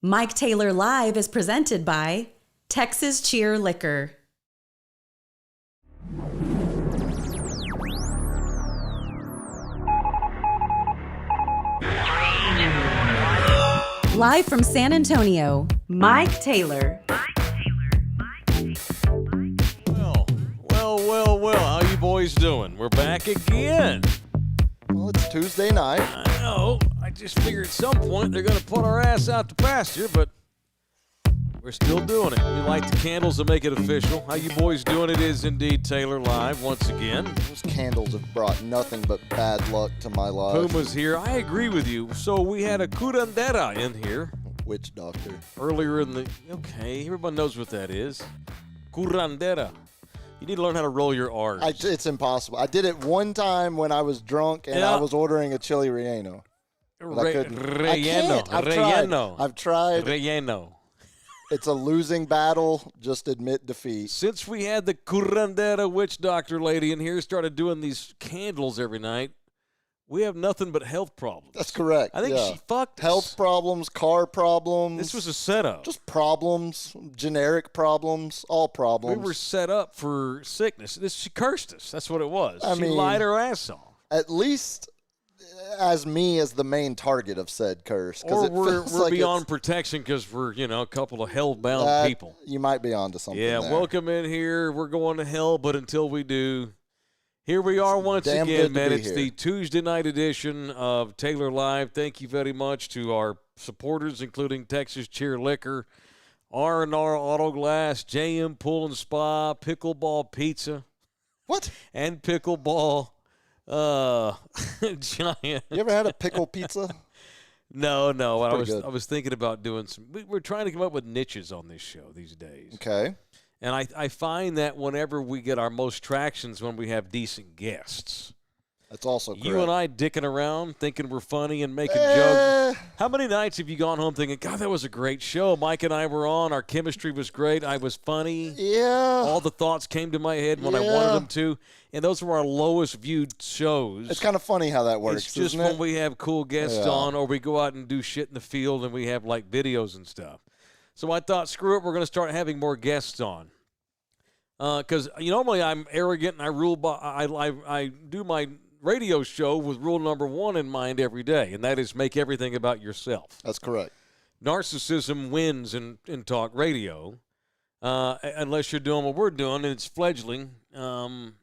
Mike Taylor Live is presented by Texas Cheer Liquor. Live from San Antonio, Mike Taylor. Well, how you boys doing? We're back again. Well, it's Tuesday night. I know. I just figured at some point they're going to put our ass out to pasture, but we're still doing it. We light the candles to make it official. How you boys doing? It is indeed Taylor Live once again. Those candles have brought nothing but bad luck to my life. Puma's here. I agree with you. So we had a curandera in here. Witch doctor. Earlier in the... Okay, everyone knows what that is. Curandera. You need to learn how to roll your R's. It's impossible. I did it one time when I was drunk and I was ordering a chili relleno. Relleno. I've tried. Relleno. It's a losing battle. Just admit defeat. Since we had the curandera witch doctor lady in here, started doing these candles every night, we have nothing but health problems. That's correct. I think she fucked us. Health problems, car problems. This was a setup. Just problems, generic problems, all problems. We were set up for sickness. She cursed us. That's what it was. I she mean, lied her ass off. At least as me as the main target of said curse. Or we're like beyond protection because we're, a couple of hell-bound people. You might be onto something there. Welcome in here. We're going to hell, but until we do, here we are once again, man. It's the Tuesday night edition of Taylor Live. Thank you very much to our supporters, including Texas Cheer Liquor, R&R Auto Glass, JM Pool and Spa, Pickleball Pizza. What? And Pickleball Giant. You ever had a pickle pizza? No. I was thinking about doing some. We're trying to come up with niches on this show these days. Okay. And I find that whenever we get our most tractions when we have decent guests. That's also correct. You and I dicking around, thinking we're funny and making jokes. How many nights have you gone home thinking, God, that was a great show. Mike and I were on. Our chemistry was great. I was funny. Yeah. All the thoughts came to my head when I wanted them to. And those were our lowest viewed shows. It's kind of funny how that works, It's just when we have cool guests on or we go out and do shit in the field and we have, like, videos and stuff. So I thought, screw it, we're going to start having more guests on. Because normally I'm arrogant and I rule by I do my radio show with rule number one in mind every day, and that is make everything about yourself. That's correct. Narcissism wins in talk radio, unless you're doing what we're doing, and it's fledgling, and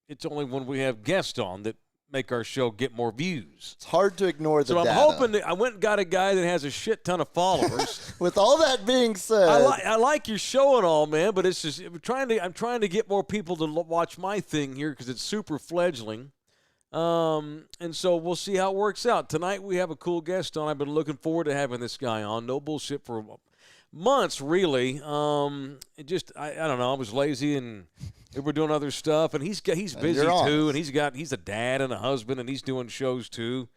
it's only when we have guests on that make our show get more views. It's hard to ignore the data. So I'm hoping that I went and got a guy that has a shit ton of followers. With all that being said, I like your show and all, man, but it's just I'm trying to get more people to watch my thing here because it's super fledgling. And so we'll see how it works out. Tonight we have a cool guest on. I've been looking forward to having this guy on. No bullshit for months, really. I don't know. I was lazy and we were doing other stuff, and he's busy too, and he's a dad and a husband, and he's doing shows too.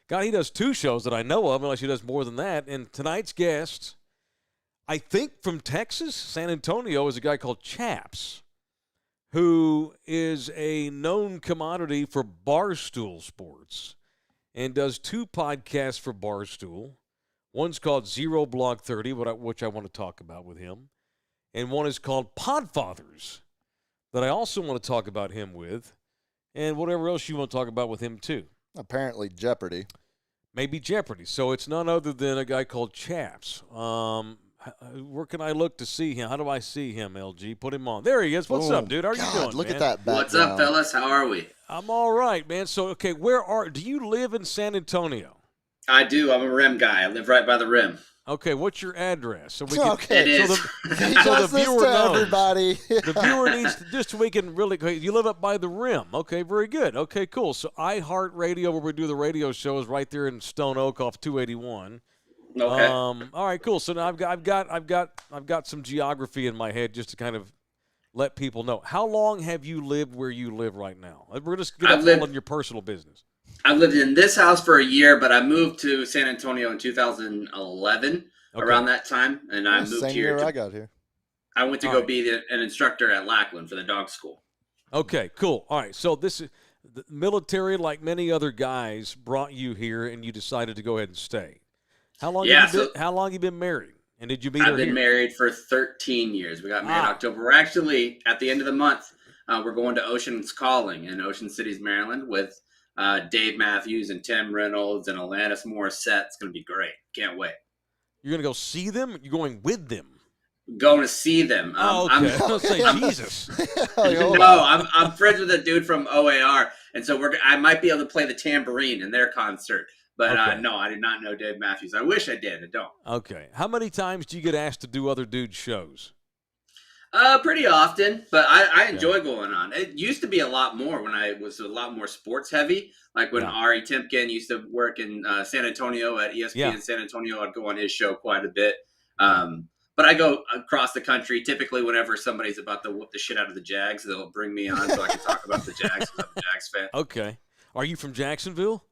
God, he does 2 shows that I know of, unless he does more than that. And tonight's guest, I think from Texas, San Antonio, is a guy called Chaps, who is a known commodity for Barstool Sports and does 2 podcasts for Barstool. One's called Zero Blog 30, which I want to talk about with him, and one is called Podfathers, that I also want to talk about him with, and whatever else you want to talk about with him too. Apparently Jeopardy. Maybe Jeopardy. So it's none other than a guy called Chaps. Where can I look to see him? How do I see him, LG? Put him on. There he is. What's up, dude? How are you doing, look man? at that background. What's up, fellas? How are we? I'm all right, man. So, okay, do you live in San Antonio? I do. I'm a rim guy. I live right by the rim. Okay, what's your address? So we It is. So the viewer knows. Everybody. The viewer needs to, just so we can really. You live up by the rim. Okay, very good. Okay, cool. So iHeartRadio, where we do the radio show, is right there in Stone Oak off 281. Okay. All right, cool. So now I've got some geography in my head just to kind of let people know. How long have you lived where you live right now? We're just going to in your personal business. I've lived in this house for a year, but I moved to San Antonio in 2011, around that time, and I moved same here. Year I got here. I went to go be an instructor at Lackland for the dog school. Okay, cool. All right, so this is the military, like many other guys, brought you here, and you decided to go ahead and stay. How long Yeah, have you been? How long you been married? And did you meet her I've been here? married for 13 years. We got married in October. We're actually at the end of the month. We're going to Ocean's Calling in Ocean Cities, Maryland, with Dave Matthews and Tim Reynolds and Alanis Morissette. It's going to be great. Can't wait. You're gonna go see them? You're going with them? Going to see them. Okay. I was say Jesus. I'm friends with a dude from OAR, and so I might be able to play the tambourine in their concert. But Okay. no, I did not know Dave Matthews. I wish I did. I don't. Okay. How many times do you get asked to do other dudes' shows? Pretty often, but I enjoy going on. It used to be a lot more when I was a lot more sports heavy. Like when Ari Timken used to work in San Antonio at ESPN San Antonio, I'd go on his show quite a bit. But I go across the country. Typically, whenever somebody's about to whoop the shit out of the Jags, they'll bring me on so I can talk about the Jags because I'm a Jags fan. Okay. Are you from Jacksonville?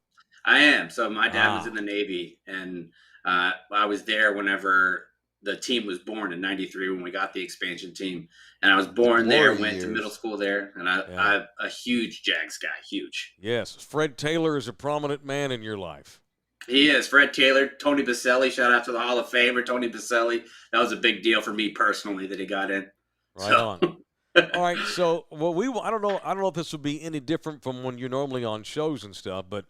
I am. So my dad was in the Navy, and I was there whenever the team was born in '93 when we got the expansion team. And I was born there, went to middle school there, and I'm a huge Jags guy, huge. Yes. Fred Taylor is a prominent man in your life. He is. Fred Taylor, Tony Baselli, shout out to the Hall of Famer, Tony Baselli. That was a big deal for me personally that he got in. Right on. All right, so I don't know if this will be any different from when you're normally on shows and stuff, but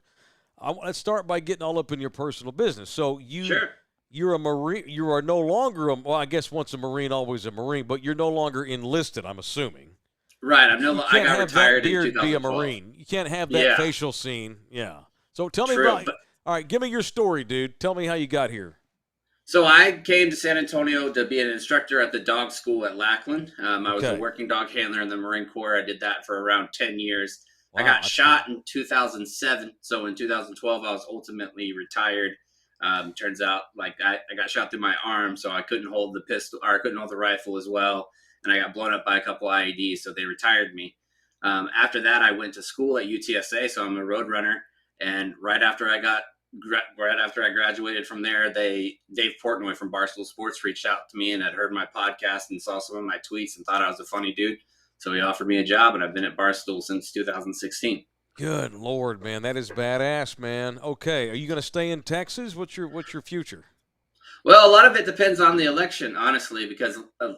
let's start by getting all up in your personal business. So you're a Marine. You are no longer I guess once a Marine, always a Marine, but you're no longer enlisted, I'm assuming. Right. I got retired in 2012. Be a 2012. Marine. You can't have that facial scene. Yeah. So tell me about. All right, give me your story, dude. Tell me how you got here. So I came to San Antonio to be an instructor at the dog school at Lackland. I was a working dog handler in the Marine Corps. I did that for around 10 years. Wow, I got shot in 2007. So in 2012, I was ultimately retired. Turns out, like I got shot through my arm, so I couldn't hold the pistol, or I couldn't hold the rifle as well, and I got blown up by a couple IEDs, so they retired me. After that, I went to school at UTSA, so I'm a road runner. And right after I graduated from there, Dave Portnoy from Barstool Sports reached out to me and had heard my podcast and saw some of my tweets and thought I was a funny dude. So he offered me a job, and I've been at Barstool since 2016. Good Lord, man. That is badass, man. Okay. Are you going to stay in Texas? What's your future? Well, a lot of it depends on the election, honestly, because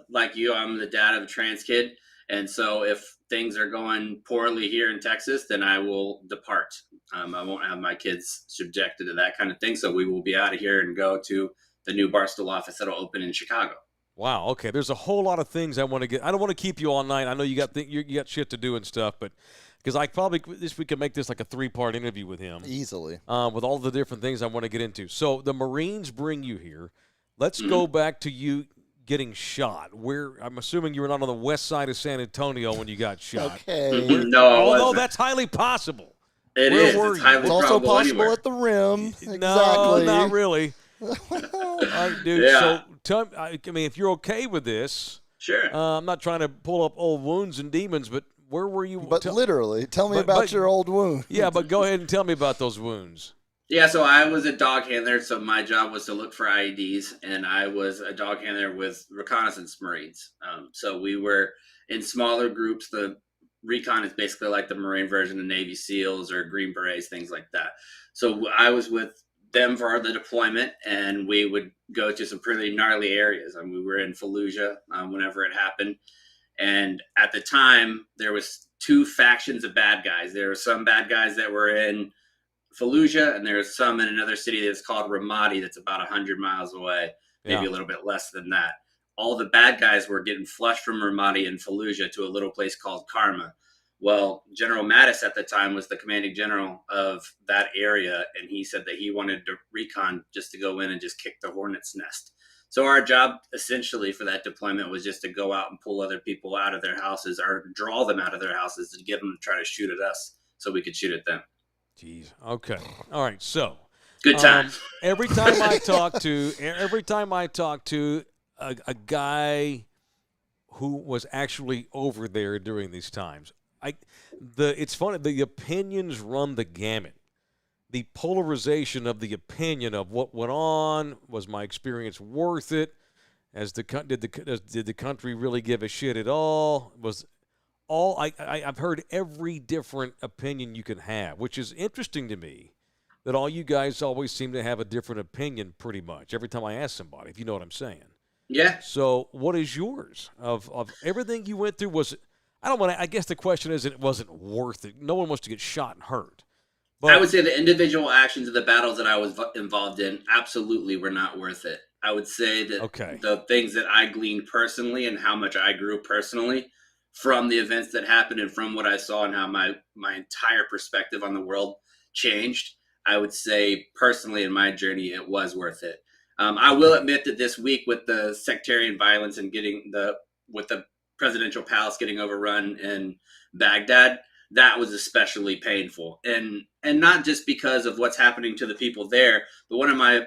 like you, I'm the dad of a trans kid. And so if things are going poorly here in Texas, then I will depart. I won't have my kids subjected to that kind of thing. So we will be out of here and go to the new Barstool office that'll open in Chicago. Wow. Okay. There's a whole lot of things I want to get. I don't want to keep you all night. I know you got shit to do and stuff, but because we can make this like a 3-part interview with him easily, with all the different things I want to get into. So the Marines bring you here. Let's go back to you getting shot. Where I'm assuming you were not on the west side of San Antonio when you got shot. Okay. No, that's highly possible. It Where is. were It's you? highly It's also probable possible anywhere. at the rim. Exactly. No, not really. All right, dude. Yeah. So tell me, I mean, if you're okay with this, Sure. I'm not trying to pull up old wounds and demons, but where were you? But literally, tell me about your old wound. Yeah, but go ahead and tell me about those wounds. Yeah, so I was a dog handler, so my job was to look for IEDs, and I was a dog handler with reconnaissance Marines. So we were in smaller groups. The recon is basically like the Marine version of Navy SEALs or Green Berets, things like that. So I was with them for the deployment, and we would go to some pretty gnarly areas. I mean, we were in Fallujah whenever it happened. And at the time, there was 2 factions of bad guys. There were some bad guys that were in Fallujah, and there's some in another city that's called Ramadi that's about 100 miles away, maybe a little bit less than that. All the bad guys were getting flushed from Ramadi and Fallujah to a little place called Karma. Well, General Mattis at the time was the commanding general of that area, and he said that he wanted to recon just to go in and just kick the hornet's nest. So our job essentially for that deployment was just to go out and pull other people out of their houses or draw them out of their houses to get them to try to shoot at us so we could shoot at them. Jeez. Okay. All right. So good time. Every time I talk to a guy who was actually over there during these times, it's funny. The opinions run the gamut. The polarization of the opinion of what went on, was my experience worth it? Did the country really give a shit at all? I've heard every different opinion you can have, which is interesting to me that all you guys always seem to have a different opinion pretty much every time I ask somebody, if you know what I'm saying. Yeah. So what is yours of everything you went through? Was it, I don't want to, I guess the question is, it wasn't worth it. No one wants to get shot and hurt. But I would say the individual actions of the battles that I was involved in absolutely were not worth it. I would say that okay. the things that I gleaned personally and how much I grew personally from the events that happened and from what I saw and how my entire perspective on the world changed, I would say personally in my journey, it was worth it. I will admit that this week with the sectarian violence and with the presidential palace getting overrun in Baghdad, that was especially painful. And not just because of what's happening to the people there, but one of my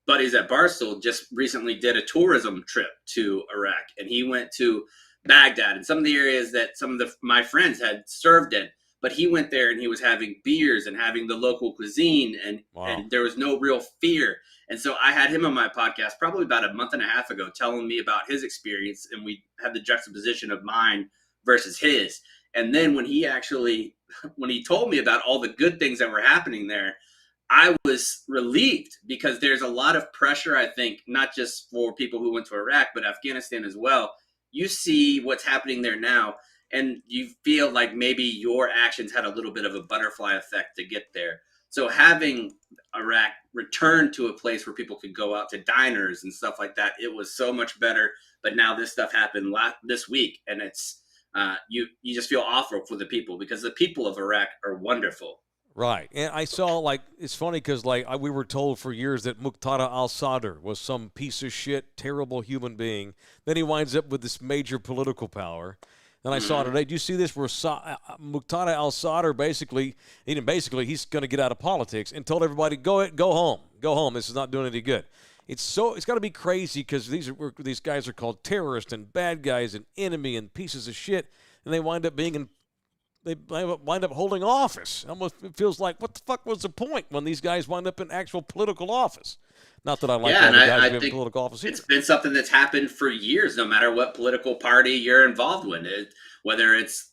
buddies at Barstool just recently did a tourism trip to Iraq, and he went to Baghdad and some of the areas that some of my friends had served in. But he went there and he was having beers and having the local cuisine, and there was no real fear. And so I had him on my podcast probably about a month and a half ago telling me about his experience, and we had the juxtaposition of mine versus his. And then when he told me about all the good things that were happening there, I was relieved because there's a lot of pressure, I think, not just for people who went to Iraq, but Afghanistan as well. You see what's happening there now, and you feel like maybe your actions had a little bit of a butterfly effect to get there. So having Iraq return to a place where people could go out to diners and stuff like that, it was so much better. But now this stuff happened this week, and it's you just feel awful for the people because the people of Iraq are wonderful. Right. And I saw, like, it's funny because, like, we were told for years that Muqtada al-Sadr was some piece of shit, terrible human being. Then he winds up with this major political power. And I saw today, do you see this? Where Muqtada al-Sadr basically, he's going to get out of politics and told everybody, go home. This is not doing any good. It's got to be crazy because these guys are called terrorists and bad guys and enemy and pieces of shit. And they wind up holding office. Almost it feels like, what the fuck was the point when these guys wind up in actual political office? Not that I like all the guys who have political office either. It's been something that's happened for years, no matter what political party you're involved with. Whether it's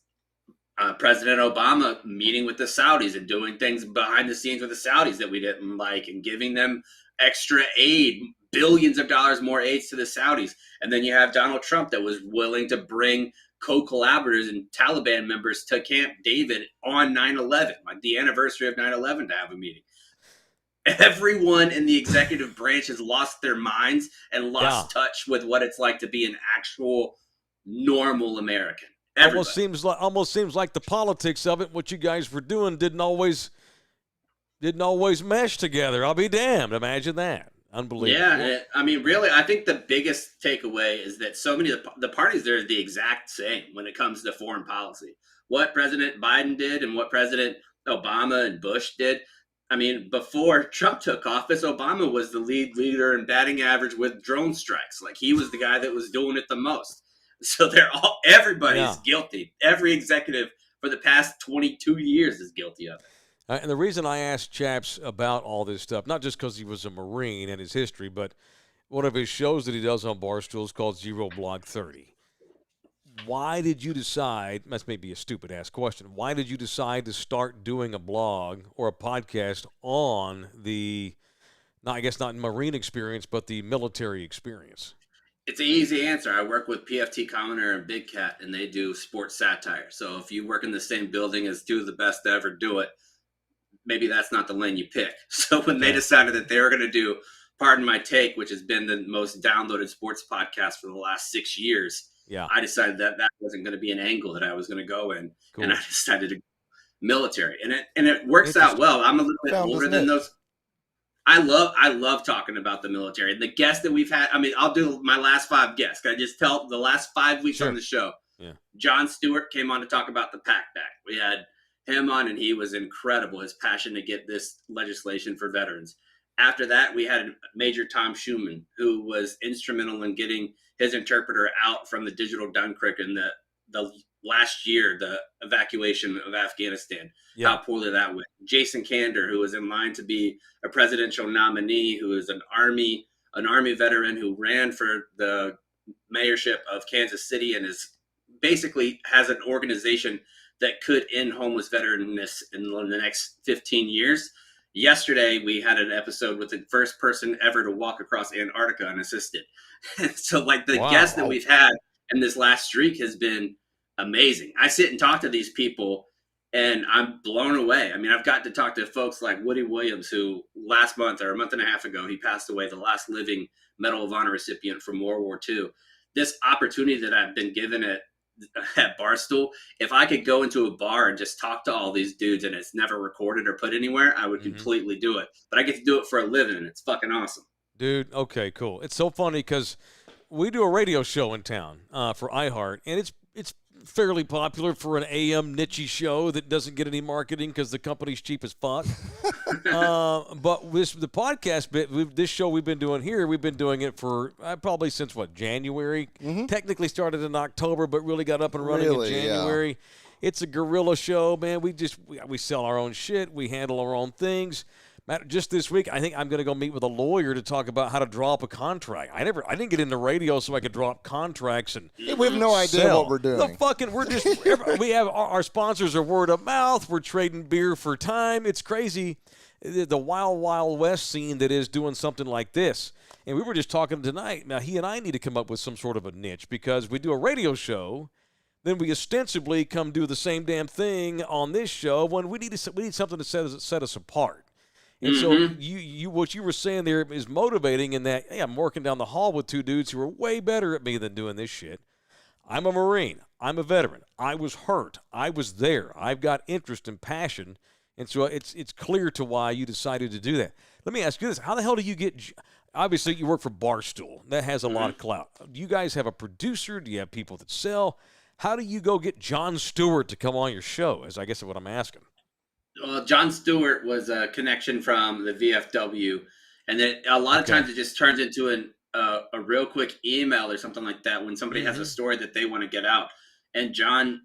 President Obama meeting with the Saudis and doing things behind the scenes with the Saudis that we didn't like and giving them extra aid, billions of dollars more aids to the Saudis. And then you have Donald Trump that was willing to bring co-collaborators and Taliban members to Camp David on 9/11, like the anniversary of 9/11, to have a meeting. Everyone in the executive branch has lost their minds and lost touch with what it's like to be an actual normal American. Almost seems like the politics of it, what you guys were doing, didn't always mesh together. I'll be damned. Imagine that. Unbelievable. Yeah, I mean, really, I think the biggest takeaway is that so many of the parties there are the exact same when it comes to foreign policy. What President Biden did and what President Obama and Bush did. I mean, before Trump took office, Obama was the leader in batting average with drone strikes. Like, he was the guy that was doing it the most. So everybody's guilty. Every executive for the past 22 years is guilty of it. And the reason I asked Chaps about all this stuff, not just because he was a Marine and his history, but one of his shows that he does on Barstool is called Zero Blog 30. Why did you decide, that's maybe a stupid-ass question, why did you decide to start doing a blog or a podcast on not Marine experience, but the military experience? It's an easy answer. I work with PFT Commoner and Big Cat, and they do sports satire. So if you work in the same building as two of the best to ever do it, maybe that's not the lane you pick. So when they decided that they were going to do Pardon My Take, which has been the most downloaded sports podcast for the last 6 years, I decided that wasn't going to be an angle that I was going to go in. Cool. And I decided to go military. And it works out well. I'm a little bit older than those. I love talking about the military. The guests that we've had, I mean, I'll do my last 5 guests. Can I just tell the last 5 weeks on the show? Yeah. John Stewart came on to talk about the PAC Act. We had him on, and he was incredible, his passion to get this legislation for veterans. After that, we had Major Tom Schumann, who was instrumental in getting his interpreter out from the digital Dunkirk in the last year, the evacuation of Afghanistan, how poorly that went. Jason Kander, who was in line to be a presidential nominee, who is an army veteran who ran for the mayorship of Kansas City and basically has an organization that could end homeless veteranness in the next 15 years. yesterday we had an episode with the first person ever to walk across Antarctica unassisted. So like the guests that we've had in this last streak has been amazing. I sit and talk to these people and I'm blown away. I mean, I've got to talk to folks like Woody Williams, who last month or a month and a half ago, he passed away, the last living Medal of Honor recipient from World War II. This opportunity that I've been given at Barstool, if I could go into a bar and just talk to all these dudes and it's never recorded or put anywhere, I would completely do it. But I get to do it for a living and it's fucking awesome. Dude, okay, cool. It's so funny because we do a radio show in town for iHeart, and it's fairly popular for an AM niche show that doesn't get any marketing because the company's cheap as fuck. But the podcast bit, this show we've been doing here, we've been doing it for probably since, January? Technically started in October, but really got up and running in January. Yeah. It's a guerrilla show, man. We sell our own shit. We handle our own things. Matt, just this week, I think I'm going to go meet with a lawyer to talk about how to draw up a contract. I didn't get into radio so I could draw up contracts and we have no idea what we're doing. We have our sponsors are word of mouth. We're trading beer for time. It's crazy, the wild, wild west scene that is doing something like this. And we were just talking tonight. Now, he and I need to come up with some sort of a niche because we do a radio show. Then we ostensibly come do the same damn thing on this show when we need something to set us apart. And so you what you were saying there is motivating in that, hey, I'm working down the hall with two dudes who are way better at me than doing this shit. I'm a Marine. I'm a veteran. I was hurt. I was there. I've got interest and passion. And so it's clear to why you decided to do that. Let me ask you this. How the hell do you get – obviously, you work for Barstool. That has a lot of clout. Do you guys have a producer? Do you have people that sell? How do you go get Jon Stewart to come on your show is I guess what I'm asking. Well, Jon Stewart was a connection from the VFW, and then a lot of times it just turns into a real quick email or something like that when somebody has a story that they want to get out. And John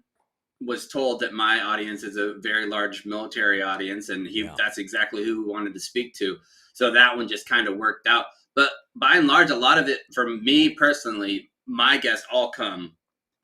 was told that my audience is a very large military audience, and that's exactly who we wanted to speak to. So that one just kind of worked out. But by and large, a lot of it, for me personally, my guests all come,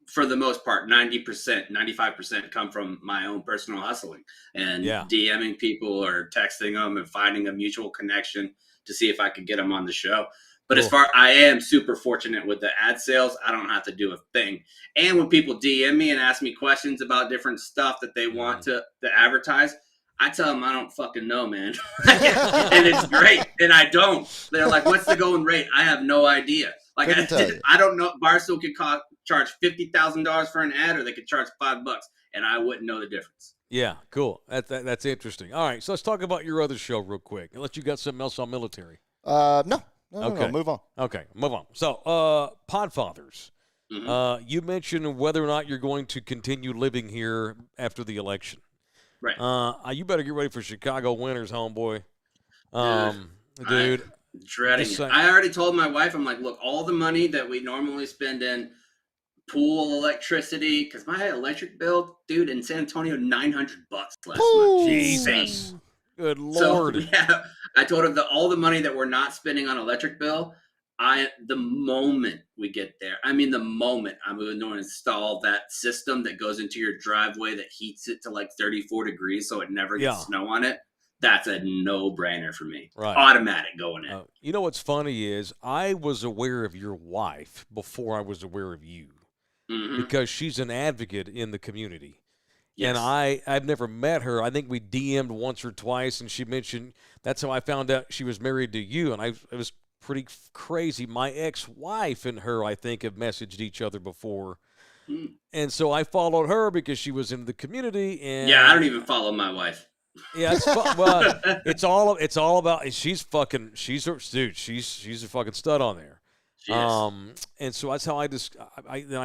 for the most part, 90%, 95% come from my own personal hustling and DMing people or texting them and finding a mutual connection to see if I could get them on the show. But as far, I am super fortunate with the ad sales. I don't have to do a thing. And when people DM me and ask me questions about different stuff that they want to advertise, I tell them I don't fucking know, man. And it's great. And I don't. They're like, what's the going rate? I have no idea. Like, I don't know. Barstool could charge $50,000 for an ad, or they could charge $5, and I wouldn't know the difference. Yeah, cool. That's interesting. All right, so let's talk about your other show real quick, unless you got something else on military. No, move on. Okay, move on. So, Podfathers, you mentioned whether or not you're going to continue living here after the election. Right. You better get ready for Chicago winters, homeboy. Dude. Dreading it. I already told my wife, I'm like, look, all the money that we normally spend in pool electricity, because my electric bill, dude, in San Antonio, $900 last month. Jesus. Good Lord. So, I told her that all the money that we're not spending on electric bill, the moment we get there, I'm going to install that system that goes into your driveway that heats it to like 34 degrees so it never gets snow on it. That's a no-brainer for me. Right. Automatic going in. You know what's funny is I was aware of your wife before I was aware of you because she's an advocate in the community. Yes. And I've never met her. I think we DM'd once or twice, and she mentioned that's how I found out she was married to you. And it was pretty crazy. My ex-wife and her, I think, have messaged each other before. And so I followed her because she was in the community. And yeah, I don't even follow my wife. Yeah, it's all about she's a fucking stud on there. And so that's how I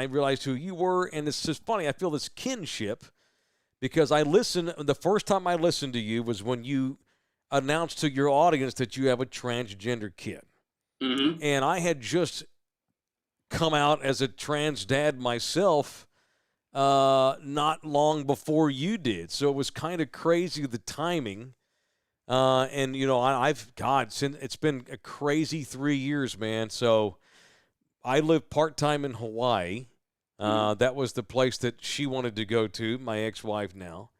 realized who you were, and it's just funny. I feel this kinship because the first time I listened to you was when you announced to your audience that you have a transgender kid, and I had just come out as a trans dad myself. Not long before you did, so it was kind of crazy the timing. And it's been a crazy 3 years, man. So I live part-time in Hawaii. That was the place that she wanted to go to, my ex-wife now.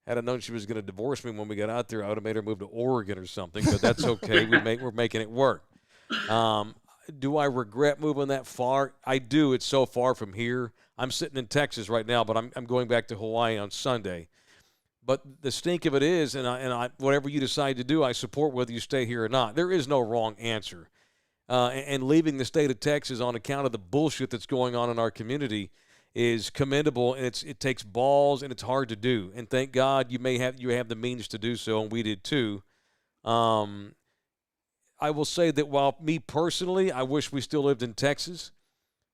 Had I known she was going to divorce me when we got out there, I would have made her move to Oregon or something. But that's okay. We're making it work. Do I regret moving that far? I do. It's so far from here. I'm sitting in Texas right now, but I'm going back to Hawaii on Sunday. But the stink of it is, and I whatever you decide to do, I support whether you stay here or not. There is no wrong answer. And leaving the state of Texas on account of the bullshit that's going on in our community is commendable, and it takes balls, and it's hard to do. And thank God you have the means to do so, and we did too. I will say that while me personally, I wish we still lived in Texas,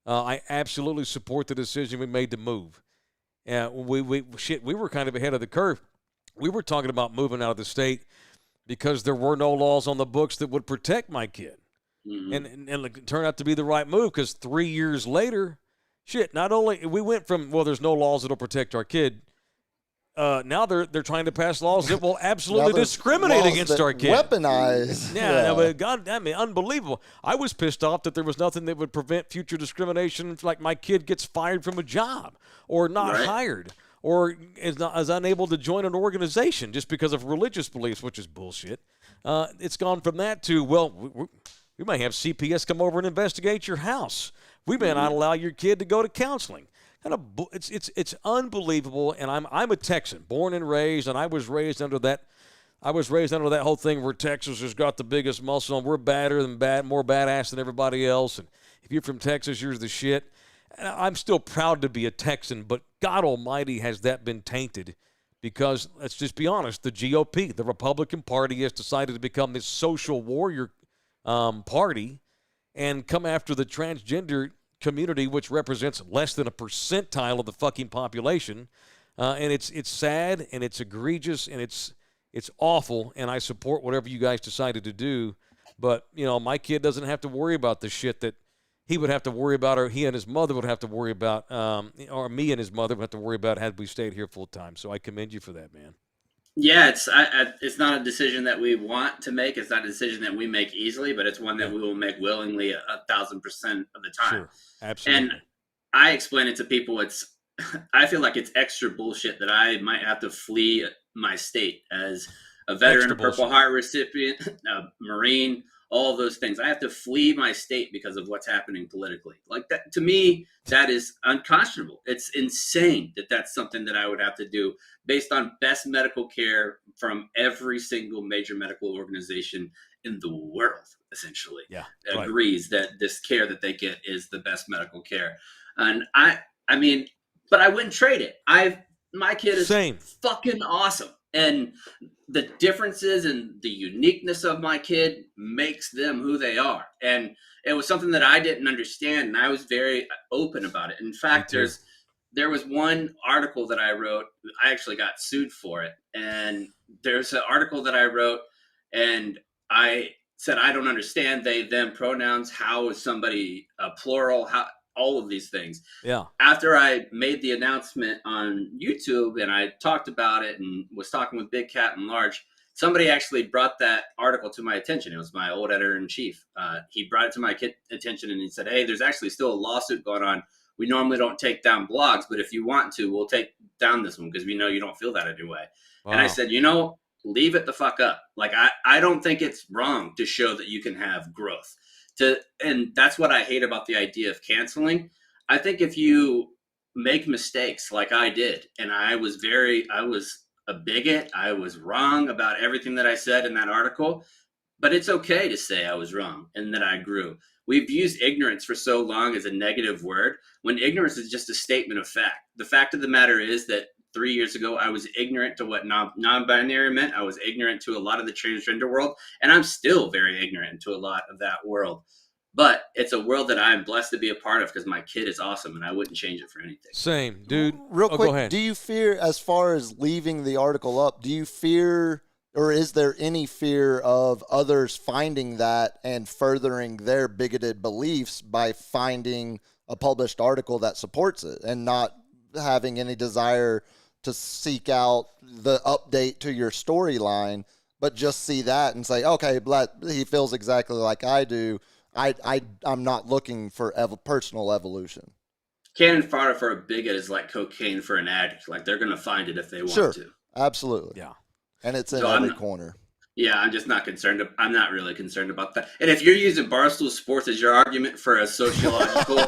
I absolutely support the decision we made to move. We were kind of ahead of the curve. We were talking about moving out of the state because there were no laws on the books that would protect my kid. Mm-hmm. And it turned out to be the right move because 3 years later, not only we went from, well, there's no laws that will protect our kid. Now they're trying to pass laws that will absolutely discriminate against our kid. Weaponize. Yeah. No, but God, I mean, unbelievable. I was pissed off that there was nothing that would prevent future discrimination, like my kid gets fired from a job or not hired or is unable to join an organization just because of religious beliefs, which is bullshit. It's gone from that to, well, we might have CPS come over and investigate your house. We may not allow your kid to go to counseling. It's unbelievable, and I'm a Texan, born and raised, and I was raised under that whole thing where Texas has got the biggest muscle, and we're more badass than everybody else. And if you're from Texas, you're the shit. And I'm still proud to be a Texan, but God Almighty, has that been tainted? Because let's just be honest, the GOP, the Republican Party, has decided to become this social warrior party and come after the transgender community, which represents less than a percentile of the fucking population, and it's sad and it's egregious and it's awful. And I support whatever you guys decided to do, but my kid doesn't have to worry about the shit that he would have to worry about, or he and his mother would have to worry about, or me and his mother would have to worry about had we stayed here full time. So I commend you for that, man. Yeah, it's not a decision that we want to make. It's not a decision that we make easily, but it's one that we will make willingly 1,000% of the time. Sure, absolutely. And I explain it to people. I feel like it's extra bullshit that I might have to flee my state as a veteran, a Purple Heart recipient, a Marine, all of those things. I have to flee my state because of what's happening politically. Like that, to me, that is unconscionable. It's insane that that's something that I would have to do based on best medical care from every single major medical organization in the world, essentially. Agrees that this care that they get is the best medical care. And I mean, but I wouldn't trade it. My kid is fucking awesome. And the differences and the uniqueness of my kid makes them who they are. And it was something that I didn't understand, and I was very open about it. In fact, there was one article that I wrote. I actually got sued for it. And there's an article that I wrote, and I said, I don't understand they, them pronouns. How is somebody a plural? How all of these things. Yeah. After I made the announcement on YouTube and I talked about it and was talking with Big Cat and Large, somebody actually brought that article to my attention. It was my old editor-in-chief. He brought it to my attention and he said, hey, there's actually still a lawsuit going on. We normally don't take down blogs, but if you want to, we'll take down this one because we know you don't feel that anyway. Wow. And I said, leave it the fuck up. Like, I don't think it's wrong to show that you can have growth. And that's what I hate about the idea of canceling. I think if you make mistakes like I did, and I was a bigot, I was wrong about everything that I said in that article, but it's okay to say I was wrong and that I grew. We've used ignorance for so long as a negative word when ignorance is just a statement of fact. The fact of the matter is that 3 years ago, I was ignorant to what non-binary meant. I was ignorant to a lot of the transgender world, and I'm still very ignorant to a lot of that world. But it's a world that I'm blessed to be a part of because my kid is awesome, and I wouldn't change it for anything. Same, dude. Real quick, go ahead. Do you fear, as far as leaving the article up, do you fear, or is there any fear of others finding that and furthering their bigoted beliefs by finding a published article that supports it and not having any desire to seek out the update to your storyline, but just see that and say, okay, he feels exactly like I do. I'm not looking for personal evolution. Cannon fodder for a bigot is like cocaine for an addict. Like, they're going to find it if they want to. Absolutely. Yeah. And it's in So every corner. Yeah, I'm just not concerned. I'm not really concerned about that. And if you're using Barstool Sports as your argument for a sociological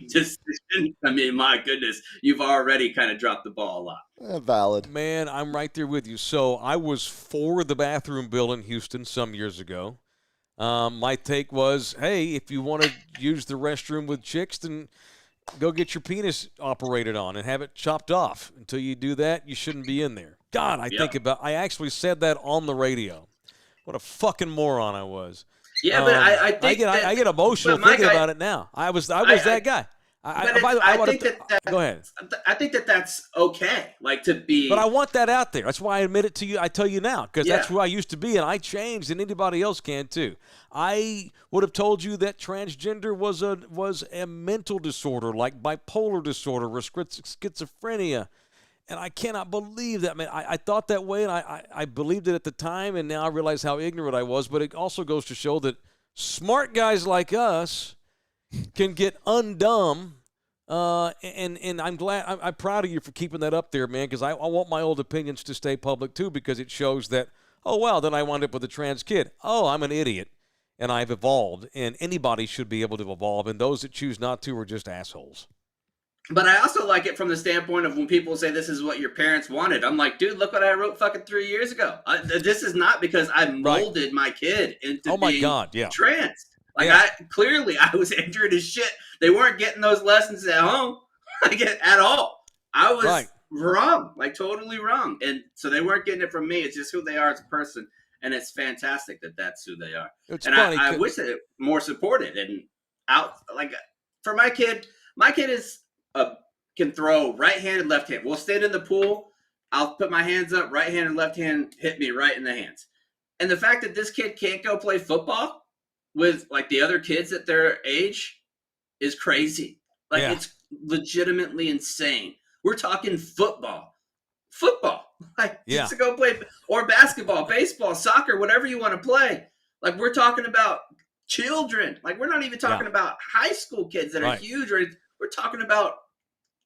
decision, I mean, my goodness, you've already kind of dropped the ball a lot. Valid. Man, I'm right there with you. So I was for the bathroom bill in Houston some years ago. My take was, hey, if you want to use the restroom with chicks, then go get your penis operated on and have it chopped off. Until you do that, you shouldn't be in there. God, I actually said that on the radio. What a fucking moron I was. Yeah, but I think I get emotional thinking about it now. I was that guy. Go ahead. I think that's okay. Like to be. But I want that out there. That's why I admit it to you. I tell you now because that's who I used to be, and I changed, and anybody else can too. I would have told you that transgender was a mental disorder, like bipolar disorder or schizophrenia, and I cannot believe that, man. I thought that way, and I believed it at the time, and now I realize how ignorant I was. But it also goes to show that smart guys like us can get undumb, and I'm glad, I'm proud of you for keeping that up there, man, because I want my old opinions to stay public, too, because it shows that, oh, well, then I wound up with a trans kid. Oh, I'm an idiot, and I've evolved, and anybody should be able to evolve, and those that choose not to are just assholes. But I also like it from the standpoint of when people say this is what your parents wanted. I'm like, dude, look what I wrote fucking 3 years ago. This is not because I molded my kid into being trans. Like I was ignorant as shit. They weren't getting those lessons at home, like at all. I was wrong, like totally wrong. And so they weren't getting it from me. It's just who they are as a person. And it's fantastic that that's who they are. It's funny, I wish that it more supported and out. Like for my kid is can throw right-handed, left-handed. We'll stand in the pool. I'll put my hands up, right hand and left hand hit me right in the hands. And the fact that this kid can't go play football with like the other kids at their age is crazy. Like it's legitimately insane. We're talking football, like just to go play, or basketball, baseball, soccer, whatever you want to play. Like we're talking about children. Like we're not even talking about high school kids that are huge. We're talking about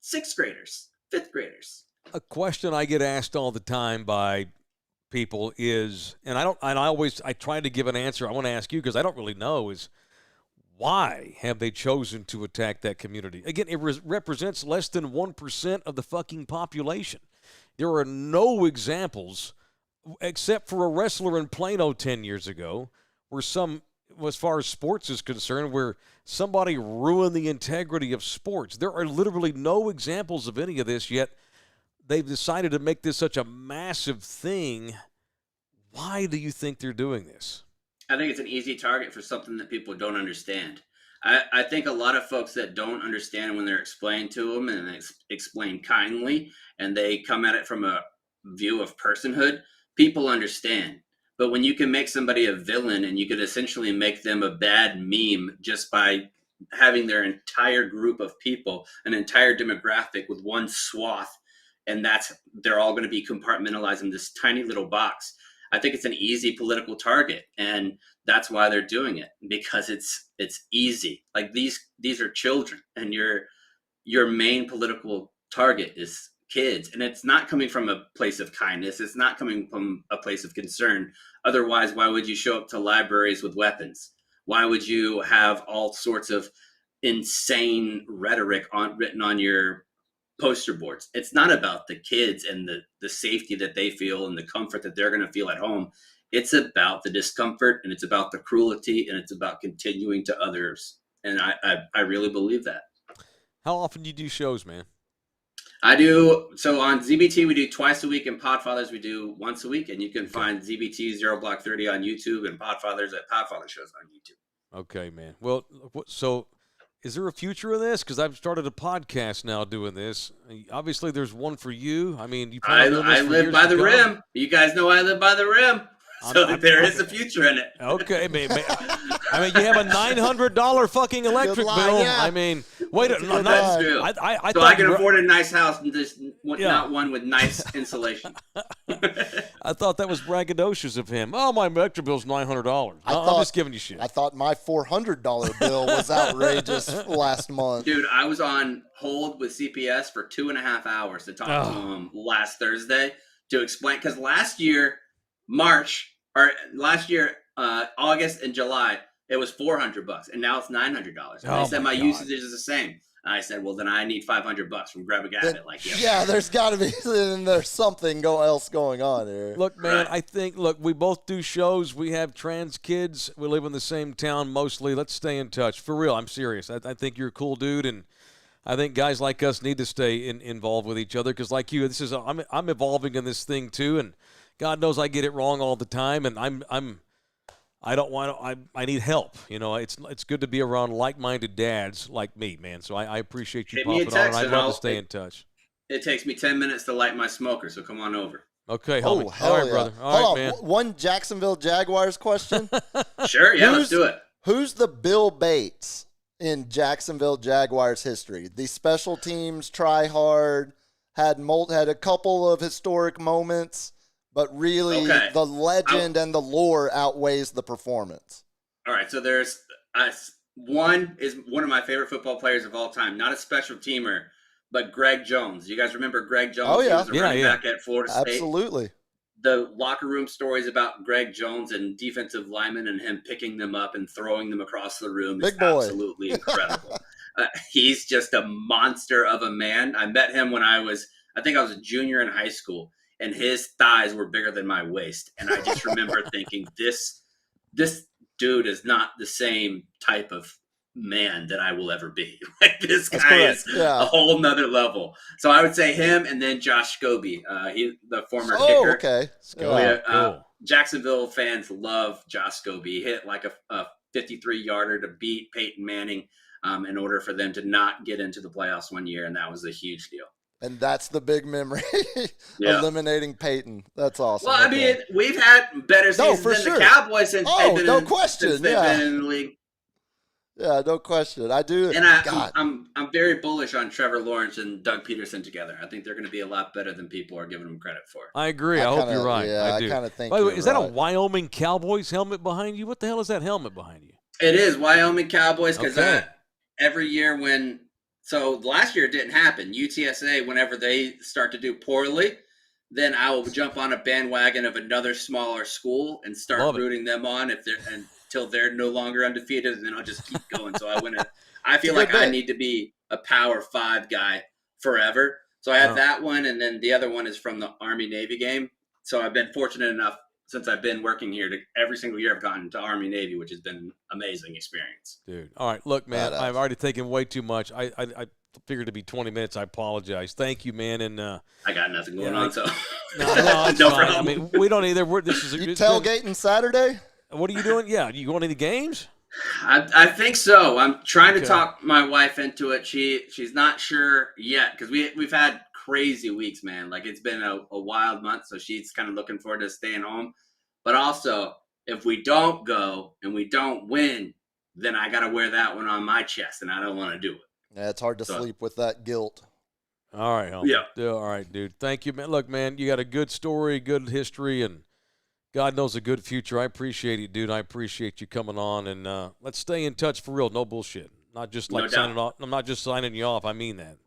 6th graders, 5th graders. A question I get asked all the time by people is, and I try to give an answer. I want to ask you because I don't really know, is why have they chosen to attack that community? Again, it represents less than 1% of the fucking population. There are no examples, except for a wrestler in Plano 10 years ago, where as far as sports is concerned, where somebody ruined the integrity of sports. There are literally no examples of any of this, yet they've decided to make this such a massive thing. Why do you think they're doing this? I think it's an easy target for something that people don't understand. I think a lot of folks that don't understand when they're explained to them and explain kindly, and they come at it from a view of personhood, people understand. But when you can make somebody a villain and you could essentially make them a bad meme just by having their entire group of people, an entire demographic with one swath, and they're all going to be compartmentalized in this tiny little box. I think it's an easy political target, and that's why they're doing it, because it's easy. Like these are children, and your main political target is kids, and it's not coming from a place of kindness. It's not coming from a place of concern. Otherwise, why would you show up to libraries with weapons? Why would you have all sorts of insane rhetoric written on your poster boards? It's not about the kids and the safety that they feel and the comfort that they're going to feel at home. It's about the discomfort, and it's about the cruelty, and it's about continuing to others. And I really believe that. How often do you do shows, man? I do. So on ZBT, we do twice a week, and Podfathers, we do once a week. And you can find ZBT 0 Block 30 on YouTube and Podfathers at Podfather Shows on YouTube. Okay, man. Well, so is there a future of this? Because I've started a podcast now doing this. Obviously, there's one for you. I mean, I live by the rim. You guys know I live by the rim. so that there is a future in it. Okay, I mean, you have a $900 fucking electric line, bill. yeah. I mean, wait a minute. That's true. I So thought I can afford a nice house and just Yeah. not one with nice insulation. I thought that was braggadocious of him. Oh, my electric bill's $900. I'm just giving you shit. I thought my $400 bill was outrageous last month. Dude, I was on hold with CPS for 2.5 hours to talk to him last Thursday to explain, because last year, August and July, it was $400, and now it's $900. And they said my usage is the same. And I said, well, then I need $500 from Grab a Gabbit. Yeah, there's got to be there's something else going on here. Look, man, I think, we both do shows. We have trans kids. We live in the same town mostly. Let's stay in touch. For real, I'm serious. I think you're a cool dude, and I think guys like us need to stay involved with each other because, like you, I'm evolving in this thing too, and God knows I get it wrong all the time, and I need help. You know, it's good to be around like-minded dads like me, man. So I appreciate you Hit me a popping on. text I'd and love I'll- to stay in touch. It takes me 10 minutes to light my smoker, so come on over. Okay, homie. Hell All right, yeah. brother. All Hold right, on. man. One Jacksonville Jaguars question. Sure, yeah, let's do it. Who's the Bill Bates in Jacksonville Jaguars history? The special teams try hard, had a couple of historic moments, but really the legend and the lore outweighs the performance. All right, so there's one of my favorite football players of all time, not a special teamer, but Greg Jones. You guys remember Greg Jones? Oh, yeah. He was a running back at Florida State. Absolutely. The locker room stories about Greg Jones and defensive linemen and him picking them up and throwing them across the room is Big boy. absolutely incredible. He's just a monster of a man. I met him when I think I was a junior in high school, and his thighs were bigger than my waist. And I just remember thinking, this dude is not the same type of man that I will ever be. Like, this guy is a whole nother level. So I would say him, and then Josh Scobie, the former kicker. Oh, okay. Cool. Jacksonville fans love Josh Scobie. He hit like a 53-yarder to beat Peyton Manning in order for them to not get into the playoffs one year, and that was a huge deal. And that's the big memory. Eliminating Peyton. That's awesome. Well, I mean, we've had better seasons than the Cowboys since they've been in the league. Yeah, no question. I do. And I'm very bullish on Trevor Lawrence and Doug Peterson together. I think they're going to be a lot better than people are giving them credit for. I agree. I hope you're right. Yeah, I do. I kind of think. By the way, is that a right. Wyoming Cowboys helmet behind you? What the hell is that helmet behind you? It is Wyoming Cowboys because Okay. every year last year it didn't happen. UTSA, whenever they start to do poorly, then I will jump on a bandwagon of another smaller school and start rooting them on until they're no longer undefeated, and then I'll just keep going. So I feel like I need to be a Power 5 guy forever. So I have that one, and then the other one is from the Army-Navy game. So I've been fortunate enough since I've been working here to every single year I've gotten to Army-Navy, which has been an amazing experience. Dude. All right. Look, man, I've already taken way too much. I figured it'd be 20 minutes. I apologize. Thank you, man. And I got nothing going on, so no, it's no fine. problem. I mean, we don't either. You tailgating Saturday? What are you doing? Yeah, you going to the games? I think so. I'm trying to talk my wife into it. She's not sure yet because we've had crazy weeks, man. Like, it's been a wild month, so she's kind of looking forward to staying home. But also, if we don't go and we don't win, then I got to wear that one on my chest, and I don't want to do it. Yeah, it's hard to sleep with that guilt. All right, homie. Yeah. All right, dude. Thank you, man. Look, man, you got a good story, good history, and God knows a good future. I appreciate it, dude. I appreciate you coming on, and let's stay in touch for real. No bullshit. Not just like signing off. I'm not just signing you off. I mean that.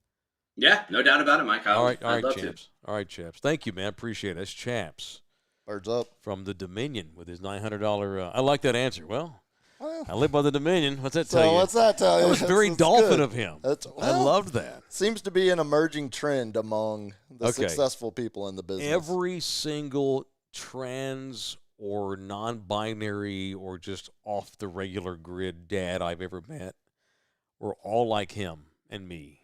Yeah, no doubt about it, Mike. All right, Chaps. All right, Chaps. Thank you, man. Appreciate it. That's Chaps. Birds up. From the Dominion with his $900. I like that answer. Well, I live by the Dominion. What's that tell you? What's that tell you? That was very dolphin good. of him. I loved that. Seems to be an emerging trend among the successful people in the business. Every single trans or non-binary or just off the regular grid dad I've ever met were all like him and me.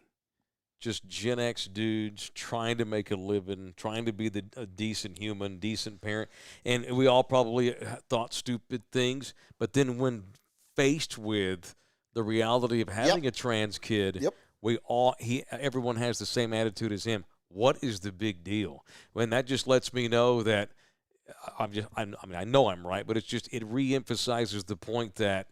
Just Gen X dudes trying to make a living, trying to be a decent human, decent parent. And we all probably thought stupid things. But then when faced with the reality of having a trans kid, everyone has the same attitude as him. What is the big deal? And that just lets me know that I know I'm right, but it reemphasizes the point that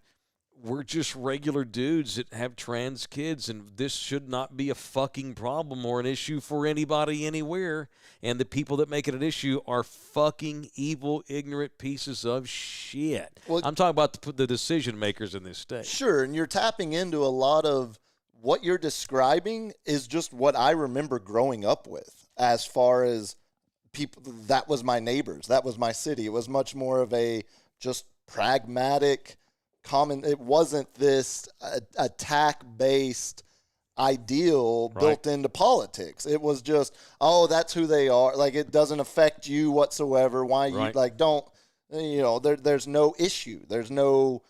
we're just regular dudes that have trans kids, and this should not be a fucking problem or an issue for anybody anywhere. And the people that make it an issue are fucking evil, ignorant pieces of shit. Well, I'm talking about the decision makers in this state. Sure, and you're tapping into a lot of what you're describing is just what I remember growing up with, as far as people. That was my neighbors. That was my city. It was much more of a just pragmatic, common. It wasn't this attack-based ideal built into politics. It was just, oh, that's who they are. Like, it doesn't affect you whatsoever. Why you don't, there's no issue. There's no,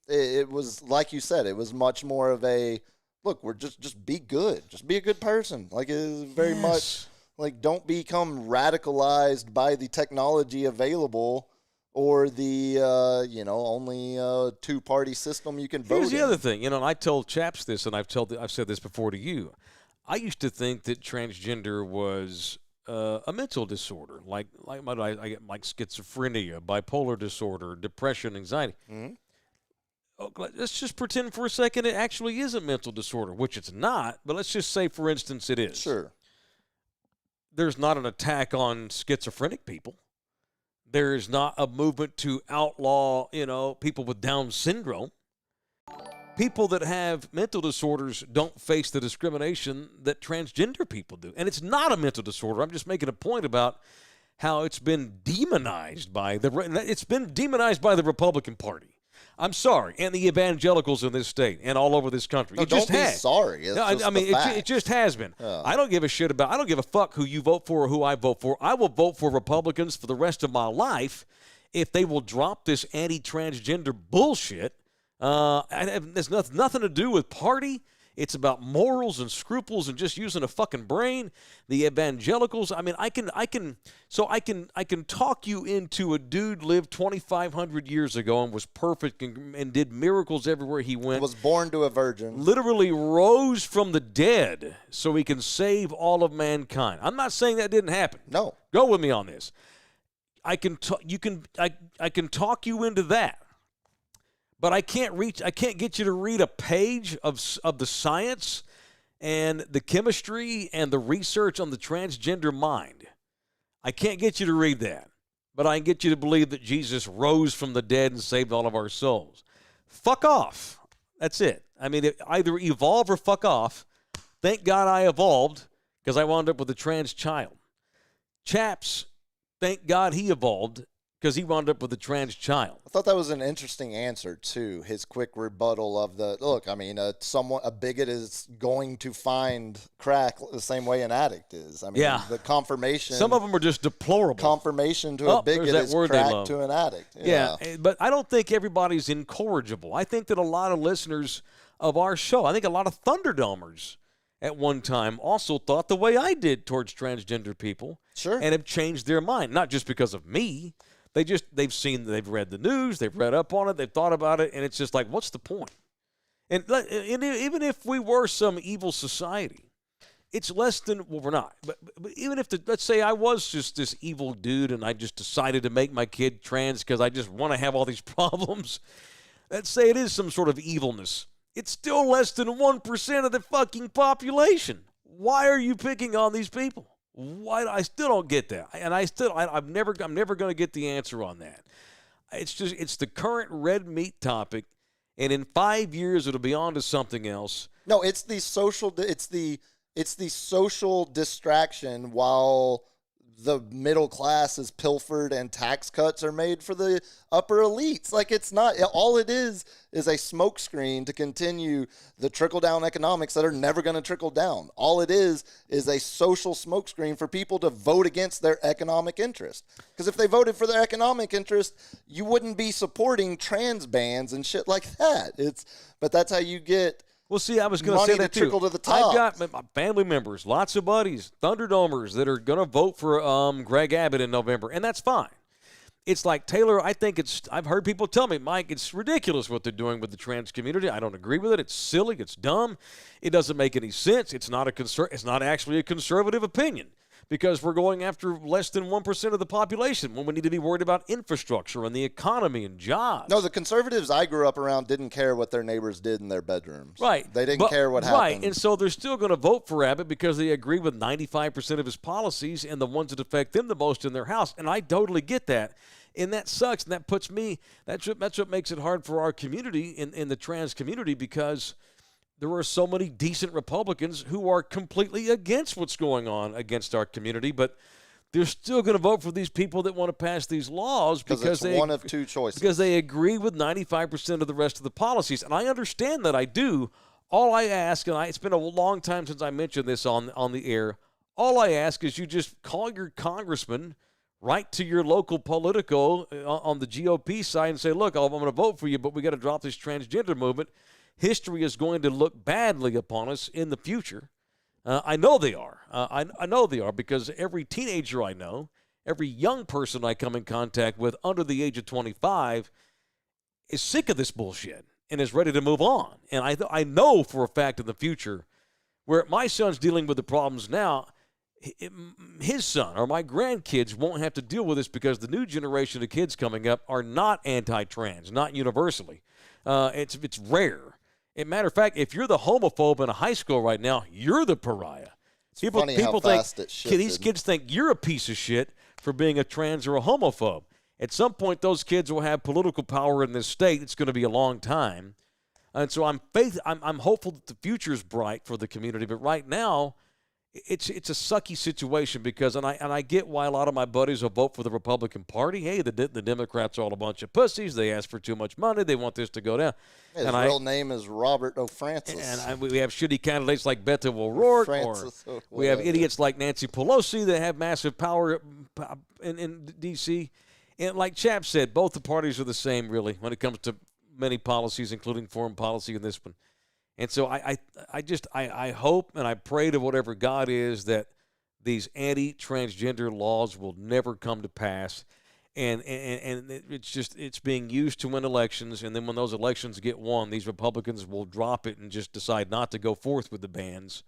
it was like you said, it was much more of a, look, we're just be good. Just be a good person. Like, it is very much like, don't become radicalized by the technology available or the, only two-party system you can vote in. Here's the other thing, and I told Chaps this, and I've said this before to you. I used to think that transgender was a mental disorder, like I get like schizophrenia, bipolar disorder, depression, anxiety. Mm-hmm. Oh, let's just pretend for a second it actually is a mental disorder, which it's not, but let's just say, for instance, it is. Sure. There's not an attack on schizophrenic people. There's not a movement to outlaw, people with Down syndrome. People that have mental disorders don't face the discrimination that transgender people do. And it's not a mental disorder. I'm just making a point about how it's been demonized by the Republican Party. I'm sorry, and the evangelicals in this state and all over this country. No, it just don't be has. sorry. It's It just has been. I don't give a shit about. I don't give a fuck who you vote for or who I vote for. I will vote for Republicans for the rest of my life if they will drop this anti-transgender bullshit. There's nothing to do with party. It's about morals and scruples and just using a fucking brain. The evangelicals, I can talk you into a dude lived 2,500 years ago and was perfect and did miracles everywhere he went. Was born to a virgin. Literally rose from the dead so he can save all of mankind. I'm not saying that didn't happen. No. Go with me on this. I can talk you into that. But I can't get you to read a page of the science and the chemistry and the research on the transgender mind. I can't get you to read that. But I can get you to believe that Jesus rose from the dead and saved all of our souls. Fuck off. That's it. Either evolve or fuck off. Thank God I evolved because I wound up with a trans child. Chaps, thank God he evolved because he wound up with a trans child. I thought that was an interesting answer, too, his quick rebuttal of a bigot is going to find crack the same way an addict is. The confirmation. Some of them are just deplorable. Confirmation to a bigot is crack to an addict. Yeah, but I don't think everybody's incorrigible. I think that a lot of listeners of our show, I think a lot of Thunderdomers at one time also thought the way I did towards transgender people. Sure. And have changed their mind, not just because of me. They've read the news, they've read up on it, they've thought about it, and it's just like, what's the point? And even if we were some evil society, it's less than, well, we're not. But even if, let's say I was just this evil dude and I just decided to make my kid trans because I just want to have all these problems, let's say it is some sort of evilness. It's still less than 1% of the fucking population. Why are you picking on these people? Why? I still don't get that, and I'm never going to get the answer on that. It's the current red meat topic, and in 5 years it'll be on to something else. No, it's the social distraction while the middle class is pilfered and tax cuts are made for the upper elites. Like, it's not, all it is a smokescreen to continue the trickle-down economics that are never going to trickle down. All it is a social smokescreen for people to vote against their economic interest. Because if they voted for their economic interest, you wouldn't be supporting trans bans and shit like that. But that's how you get... Well, see, I was going to say that too. Trickle to the top. I've got my family members, lots of buddies, Thunderdomers that are going to vote for Greg Abbott in November, and that's fine. It's like, Taylor, I've heard people tell me, Mike, it's ridiculous what they're doing with the trans community. I don't agree with it. It's silly. It's dumb. It doesn't make any sense. It's not actually a conservative opinion. because we're going after less than 1% of the population when we need to be worried about infrastructure and the economy and jobs. No, the conservatives I grew up around didn't care what their neighbors did in their bedrooms. Right. They didn't care what happened. Right, and so they're still going to vote for Abbott because they agree with 95% of his policies and the ones that affect them the most in their house. And I totally get that. And that sucks, and that puts me – that's what makes it hard for our community in the trans community, because there are so many decent Republicans who are completely against what's going on against our community, but they're still going to vote for these people that want to pass these laws because it's one of two choices. Because they agree with 95% of the rest of the policies. And I understand that, I do. All I ask, and it's been a long time since I mentioned this on the air, all I ask is you just call your congressman, write to your local Politico on the GOP side and say, look, I'm going to vote for you, but we got to drop this transgender movement. History is going to look badly upon us in the future. I know they are. I know they are, because every teenager I know, every young person I come in contact with under the age of 25 is sick of this bullshit and is ready to move on. And I know for a fact in the future, where my son's dealing with the problems now, his son or my grandkids won't have to deal with this, because the new generation of kids coming up are not anti-trans, not universally. It's rare. As a matter of fact, if you're the homophobe in a high school right now, you're the pariah. People how fast think it shifted. these kids think you're a piece of shit for being a trans or a homophobe. At some point, those kids will have political power in this state. It's going to be a long time, and so I'm hopeful that the future is bright for the community. But right now, it's a sucky situation, because I get why a lot of my buddies will vote for the Republican Party. Hey, the Democrats are all a bunch of pussies. They ask for too much money. They want this to go down. His real name is Robert O'Francis. And we have shitty candidates like Beto O'Rourke, or we have idiots like Nancy Pelosi that have massive power in D.C. And like Chaps said, both the parties are the same, really, when it comes to many policies, including foreign policy in this one. And so I hope and I pray to whatever God is that these anti-transgender laws will never come to pass. And it's being used to win elections. And then when those elections get won, these Republicans will drop it and just decide not to go forth with the bans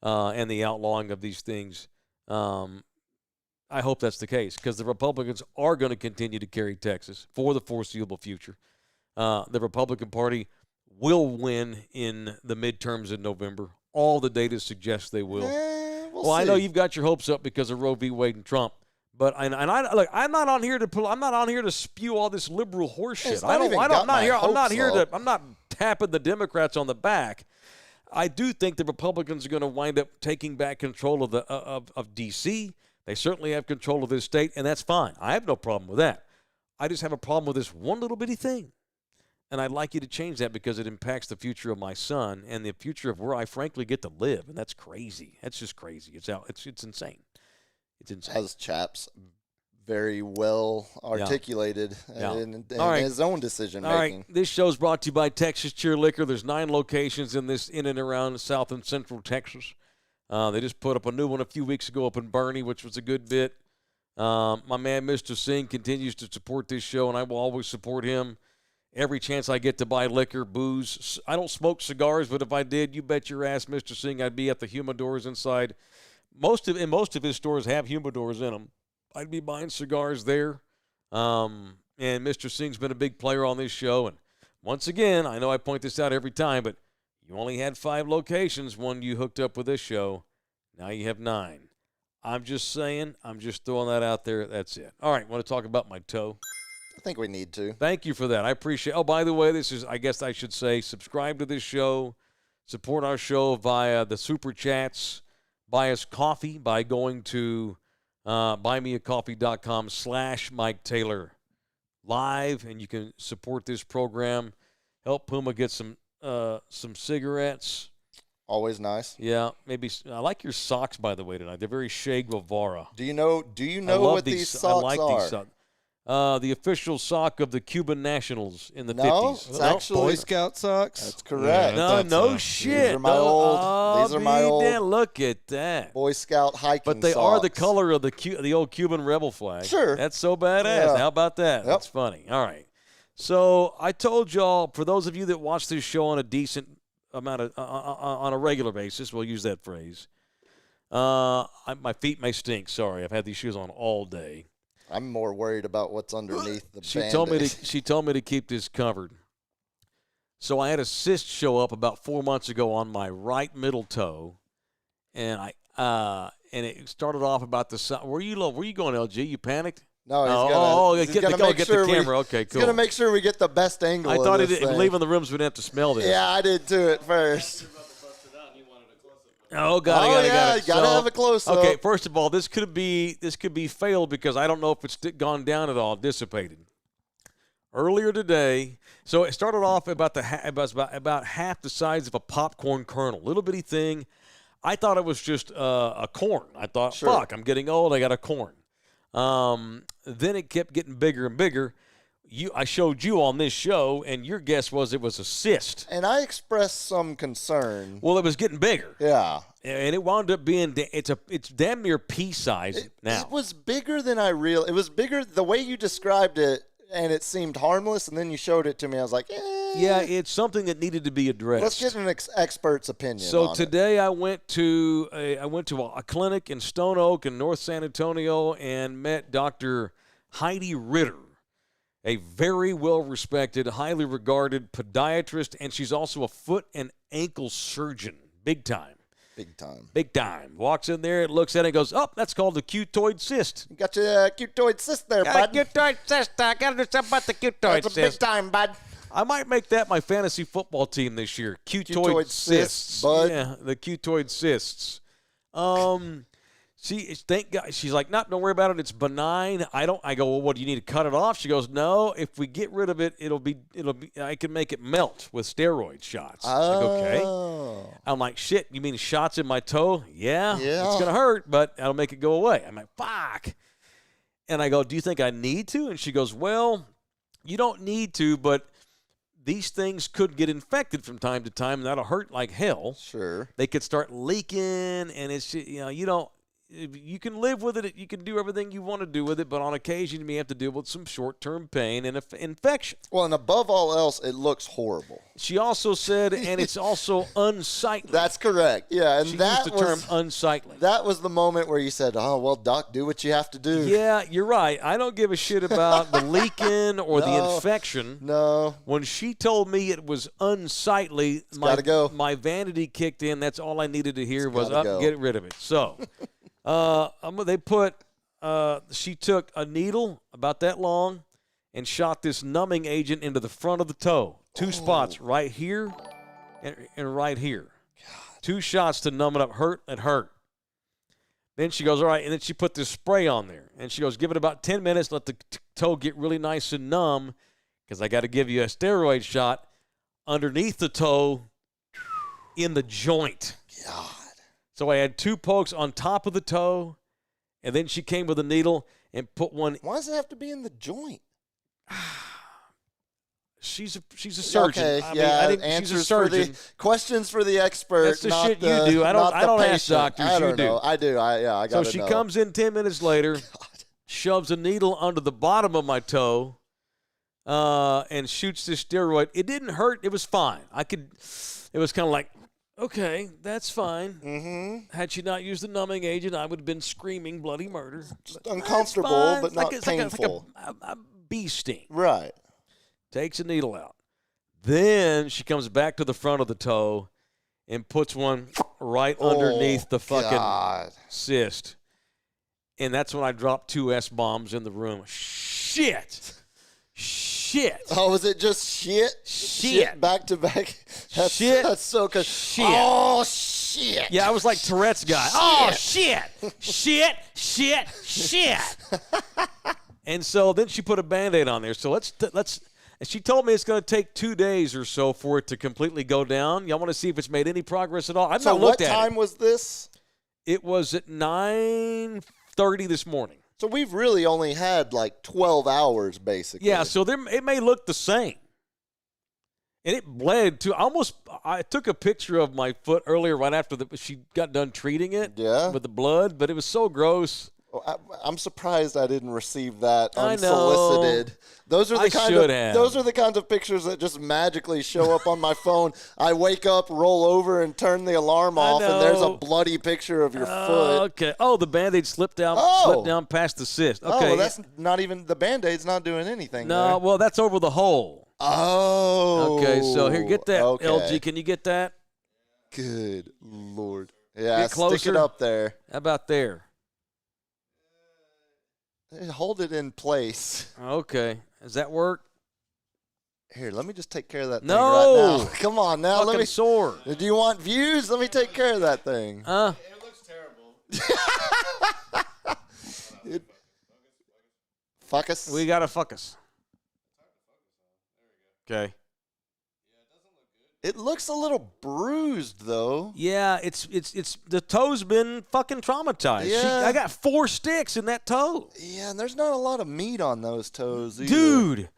and the outlawing of these things. I hope that's the case, because the Republicans are going to continue to carry Texas for the foreseeable future. The Republican Party will win in the midterms in November. All the data suggests they will. We'll see. I know you've got your hopes up because of Roe v. Wade and Trump, but I'm not on here to spew all this liberal horseshit. I'm not tapping the Democrats on the back. I do think the Republicans are going to wind up taking back control of D.C. They certainly have control of this state, and that's fine. I have no problem with that. I just have a problem with this one little bitty thing. And I'd like you to change that, because it impacts the future of my son and the future of where I frankly get to live. And that's crazy. That's just crazy. It's insane. It's insane. As Chaps very well articulated in his own decision making. All right. This show's brought to you by Texas Cheer Liquor. There's 9 locations in and around South and Central Texas. They just put up a new one a few weeks ago up in Bernie, which was a good bit. My man, Mr. Singh, continues to support this show, and I will always support him. Every chance I get to buy liquor, booze. I don't smoke cigars, but if I did, you bet your ass, Mr. Singh, I'd be at the humidors inside. Most of his stores have humidors in them. I'd be buying cigars there. And Mr. Singh's been a big player on this show. And once again, I know I point this out every time, but you only had 5 locations when you hooked up with this show. Now you have 9. I'm just saying. I'm just throwing that out there. That's it. All right, want to talk about my toe? I think we need to. Thank you for that. I appreciate. Oh, by the way, I guess I should say, subscribe to this show, support our show via the Super Chats, buy us coffee by going to buymeacoffee.com/Mike Taylor live, and you can support this program. Help Puma get some cigarettes. Always nice. Yeah, maybe. I like your socks, by the way, tonight. They're very Che Guevara. Do you know what these socks I like are? These socks. The official sock of the Cuban Nationals in the 50s. No, it's actually Boy Scout socks. That's correct. No shit. These are my old. Look at that. Boy Scout hiking. But they socks. are the color of the old Cuban rebel flag. Sure. That's so badass. Yeah. How about that? Yep. That's funny. All right. So I told y'all, for those of you that watch this show on a decent amount of on a regular basis, we'll use that phrase. My feet may stink. Sorry, I've had these shoes on all day. I'm more worried about what's underneath the She Band-Aid. told me to keep this covered. So I had a cyst show up about 4 months ago on my right middle toe, and it started off about the side. Where you going, LG? You panicked? No, he's get the camera. Okay, cool. He's gonna make sure we get the best angle. I thought of this thing. leaving the rooms we'd have to smell this. Yeah, I did too at first. Oh, got it. Gotta have a close up. Okay, first of all, this could be failed because I don't know if it's gone down at all, dissipated. Earlier today, so it started off about half the size of a popcorn kernel, little bitty thing. I thought it was just a corn. I thought, fuck, I'm getting old. I got a corn. Then it kept getting bigger and bigger. I showed you on this show, and your guess was it was a cyst. And I expressed some concern. Well, it was getting bigger. Yeah. And it wound up being it's damn near pea size now. It was bigger than I realized. It was bigger the way you described it, and it seemed harmless, and then you showed it to me. I was like, Yeah, it's something that needed to be addressed. Let's get an expert's opinion. So on today I went to a clinic in Stone Oak in North San Antonio and met Dr. Heidi Ritter, a very well-respected, highly regarded podiatrist, and she's also a foot and ankle surgeon, big time. Big time. Walks in there, looks at it, and goes, "Oh, that's called a cutoid cyst." You got your cutoid cyst there, bud. Cutoid cyst. I got to do something about the cutoid That's cyst. a big time, bud. I might make that my fantasy football team this year. Cutoid cysts, bud. Yeah, the cutoid cysts. Thank God. She's like, "Nope, don't worry about it. It's benign." I go, "Well, what do you need to cut it off?" She goes, "No, if we get rid of it, it'll be. I can make it melt with steroid shots." I go, "Okay." I'm like, "Shit, you mean shots in my toe?" Yeah. It's gonna hurt, but I'll make it go away. I'm like, "Fuck." And I go, "Do you think I need to?" And she goes, "Well, you don't need to, but these things could get infected from time to time, and that'll hurt like hell." Sure. They could start leaking, and it's, you don't. You can live with it. You can do everything you want to do with it, but on occasion you may have to deal with some short-term pain and infection. Well, and above all else, it looks horrible. She also said, and it's also unsightly. That's correct. Yeah, and she that used the term unsightly. That was the moment where you said, "Oh, well, doc, do what you have to do." Yeah, you're right. I don't give a shit about the leaking or the infection. No. When she told me it was unsightly, my vanity kicked in. That's all I needed to hear was, get rid of it. So. She took a needle about that long and shot this numbing agent into the front of the toe. Two spots, right here and right here. God. 2 shots to numb it up. It hurt. Then she goes, all right, and then she put this spray on there. And she goes, give it about 10 minutes, let the toe get really nice and numb, because I got to give you a steroid shot underneath the toe in the joint. God. So I had 2 pokes on top of the toe, and then she came with a needle and put one. Why does it have to be in the joint? She's a surgeon. Okay, I think she's a surgeon. Questions for the expert. That's the shit you do. I don't ask doctors. I don't you know. do. I do. I got to know. So she comes in 10 minutes later, shoves a needle under the bottom of my toe, and shoots this steroid. It didn't hurt. It was fine. It was kind of like, okay, that's fine. Mm-hmm. Had she not used the numbing agent, I would have been screaming bloody murder. Just uncomfortable, but not It's painful. like a bee sting. Right. Takes a needle out. Then she comes back to the front of the toe and puts one right underneath the fucking cyst. And that's when I dropped 2 S-bombs in the room. Shit. Oh, was it just shit? Shit. Back to back. Shit. That's so good. Shit. Oh, shit. Yeah, I was like Tourette's guy. Oh, shit. Shit. And so then she put a Band-Aid on there. So let's. And she told me it's going to take 2 days or so for it to completely go down. Y'all want to see if it's made any progress at all? I've not looked at it. So what time was this? It was at 9:30 this morning. So we've really only had like 12 hours, basically. Yeah, so it may look the same. And it bled to I took a picture of my foot earlier right after she got done treating it with the blood, but it was so gross. I'm surprised I didn't receive that I unsolicited. know. Those are the Those are the kinds of pictures that just magically show up on my phone. I wake up, roll over, and turn the alarm off, and there's a bloody picture of your foot. Okay. Oh, the Band-Aid slipped down past the cyst. Okay. Oh, well, that's not even the Band-Aid's not doing anything. No, there. well, that's over the hole. Oh. Okay, so here, get that, okay. LG. Can you get that? Good Lord. Yeah, Get closer. stick it up there. How about there? Hold it in place. Okay. Does that work? Here, let me just take care of that thing No. right now. Come on now. Fucking Let me. sore. Do you want views? Let me take care of that thing. It looks terrible. Fuck us. We got to fuck us. Okay. It looks a little bruised though. Yeah, it's the toe's been fucking traumatized. Yeah. I got 4 sticks in that toe. Yeah, and there's not a lot of meat on those toes either. Dude.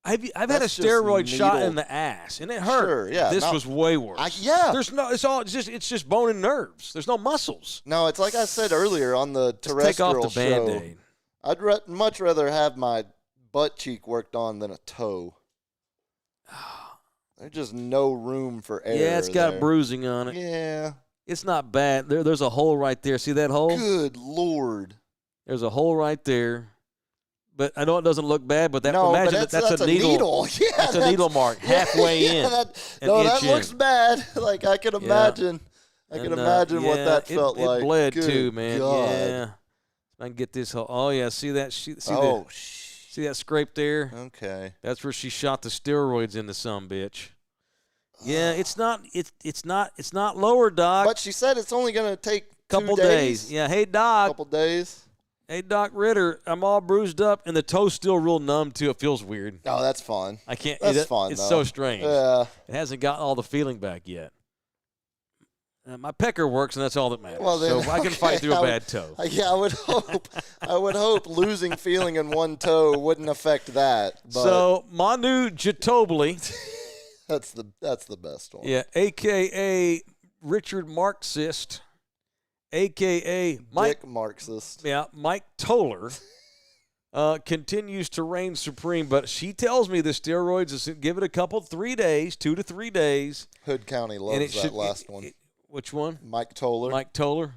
I've had a That's just steroid shot needle. in the ass, and it hurt. Sure, yeah, This was way worse. yeah. There's no. It's just bone and nerves. There's no muscles. No, it's like I said earlier on the Just terrestrial take off the show. Band-Aid. I'd much rather have my butt cheek worked on than a toe. There's just no room for error. Yeah, it's got there. bruising on it. Yeah. It's not bad. There's a hole right there. See that hole? Good Lord. There's a hole right there. But I know it doesn't look bad, but No, but imagine that's a needle. Yeah, That's a needle mark halfway in. That and that itch looks in. bad. Like I could imagine. I can imagine what that felt like. It bled Good too, man. God. Yeah. I can get this hole. Oh yeah, see that? See that scrape there? Okay. That's where she shot the steroids into some bitch. Yeah, it's not lower, Doc. But she said it's only going to take Couple 2 days. Yeah, hey Doc. Couple days. Hey Doc Ritter, I'm all bruised up and the toe's still real numb too. It feels weird. Oh, that's fun. I can't. That's fun. It's though. so strange. Yeah. It hasn't got all the feeling back yet. My pecker works, and that's all that matters. Well, then, so I can fight through a bad toe. Yeah, I would hope. I would hope losing feeling in one toe wouldn't affect that. But So Manu Ginobili, that's the best one. yeah, a.k.a. Richard Marxist, a.k.a. Mike, Dick Marxist. yeah, Mike Toller, continues to reign supreme. But she tells me the steroids is give it a couple, 3 days, 2 to 3 days. Hood County and loves it that should, last one. Which one? Mike Toller. Mike Toller.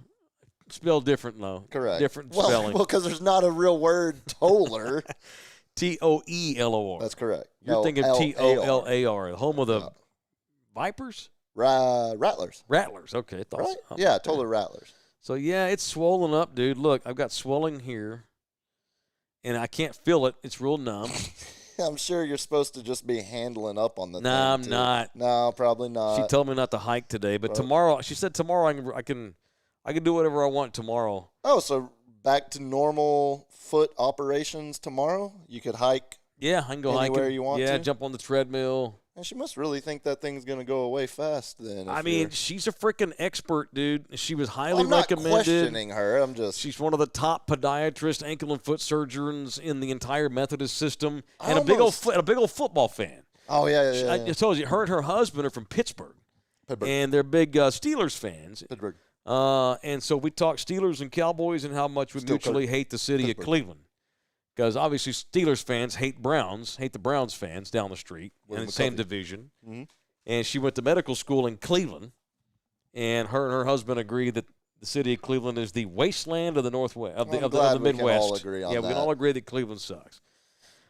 Spelled different, though. Correct. Different well, spelling. Well, because there's not a real word, Toller. Toelor. That's correct. You're No, thinking Tollar, home of the Vipers? Rattlers. Rattlers. Okay. I thought Right? so. Yeah, Toller Rattlers. So, yeah, it's swollen up, dude. Look, I've got swelling here, and I can't feel it. It's real numb. I'm sure you're supposed to just be handling up on the thing. I'm too. not. No, probably not. She told me not to hike today, but tomorrow, she said tomorrow I can do whatever I want tomorrow. Oh, so back to normal foot operations tomorrow? You could hike. Yeah, I can go hiking. Anywhere you want Yeah, to? jump on the treadmill. And she must really think that thing's going to go away fast then. I mean, she's a freaking expert, dude. She was highly I'm not recommended. questioning her. I'm just. She's one of the top podiatrists, ankle and foot surgeons in the entire Methodist system, I and a big almost- old football fan. Oh, yeah. I told you, her and her husband are from Pittsburgh, Pittsburgh. and they're big Steelers fans. Pittsburgh. And so we talk Steelers and Cowboys and how much we Still mutually hate the city Pittsburgh. of Cleveland. Because obviously Steelers fans hate the Browns fans down the street in the same division. Mm-hmm. And she went to medical school in Cleveland, and her husband agreed that the city of Cleveland is the wasteland of the Northwest, of the glad we can Midwest. all agree on yeah, we can that. all agree that Cleveland sucks.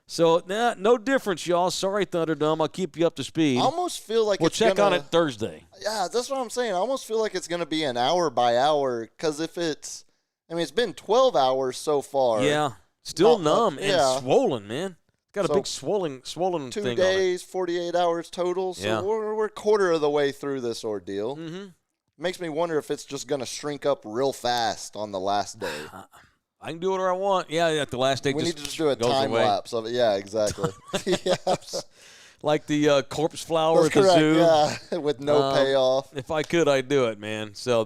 So, no difference, y'all. Sorry, Thunderdome. I'll keep you up to speed. I almost feel like We'll it's check gonna, on it Thursday. Yeah, that's what I'm saying. I almost feel like it's going to be an hour by hour because it's it's been 12 hours so far. Yeah, still Not numb much, and yeah. swollen, man. Got a So, big swollen 2 thing days, 48 hours total. So Yeah. we're a quarter of the way through this ordeal. on it. Mm-hmm. Makes me wonder if it's just going to shrink up real fast on the last day. I can do whatever I want. Yeah, at the last day We just need to just do a goes time away. lapse of it. Yeah, exactly. Yeah. Like the corpse flower That's at the correct. zoo. Yeah, with no payoff. If I could, I'd do it, man. So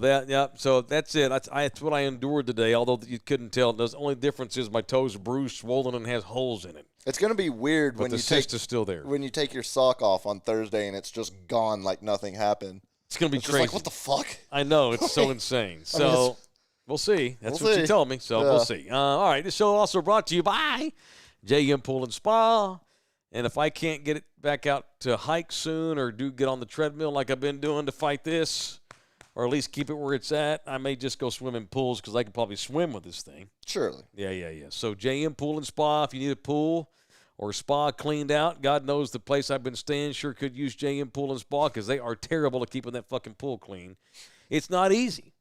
so that's it. That's what I endured today. Although you couldn't tell, the only difference is my toes bruised, swollen, and has holes in it. It's going to be weird But when the you cyst is still there. when you take your sock off on Thursday and it's just gone like nothing happened. It's gonna be It's just crazy. like, what the fuck? I know, it's so insane. So We'll see. That's We'll what see. you told me, so Yeah. we'll see. All right, this show also brought to you by JM Pool and Spa. And if I can't get it back out to hike soon or get on the treadmill like I've been doing to fight this, or at least keep it where it's at, I may just go swim in pools because I can probably swim with this thing. Surely. Yeah. So JM Pool and Spa, if you need a pool or a spa cleaned out, God knows the place I've been staying sure could use JM Pool and Spa because they are terrible at keeping that fucking pool clean. It's not easy.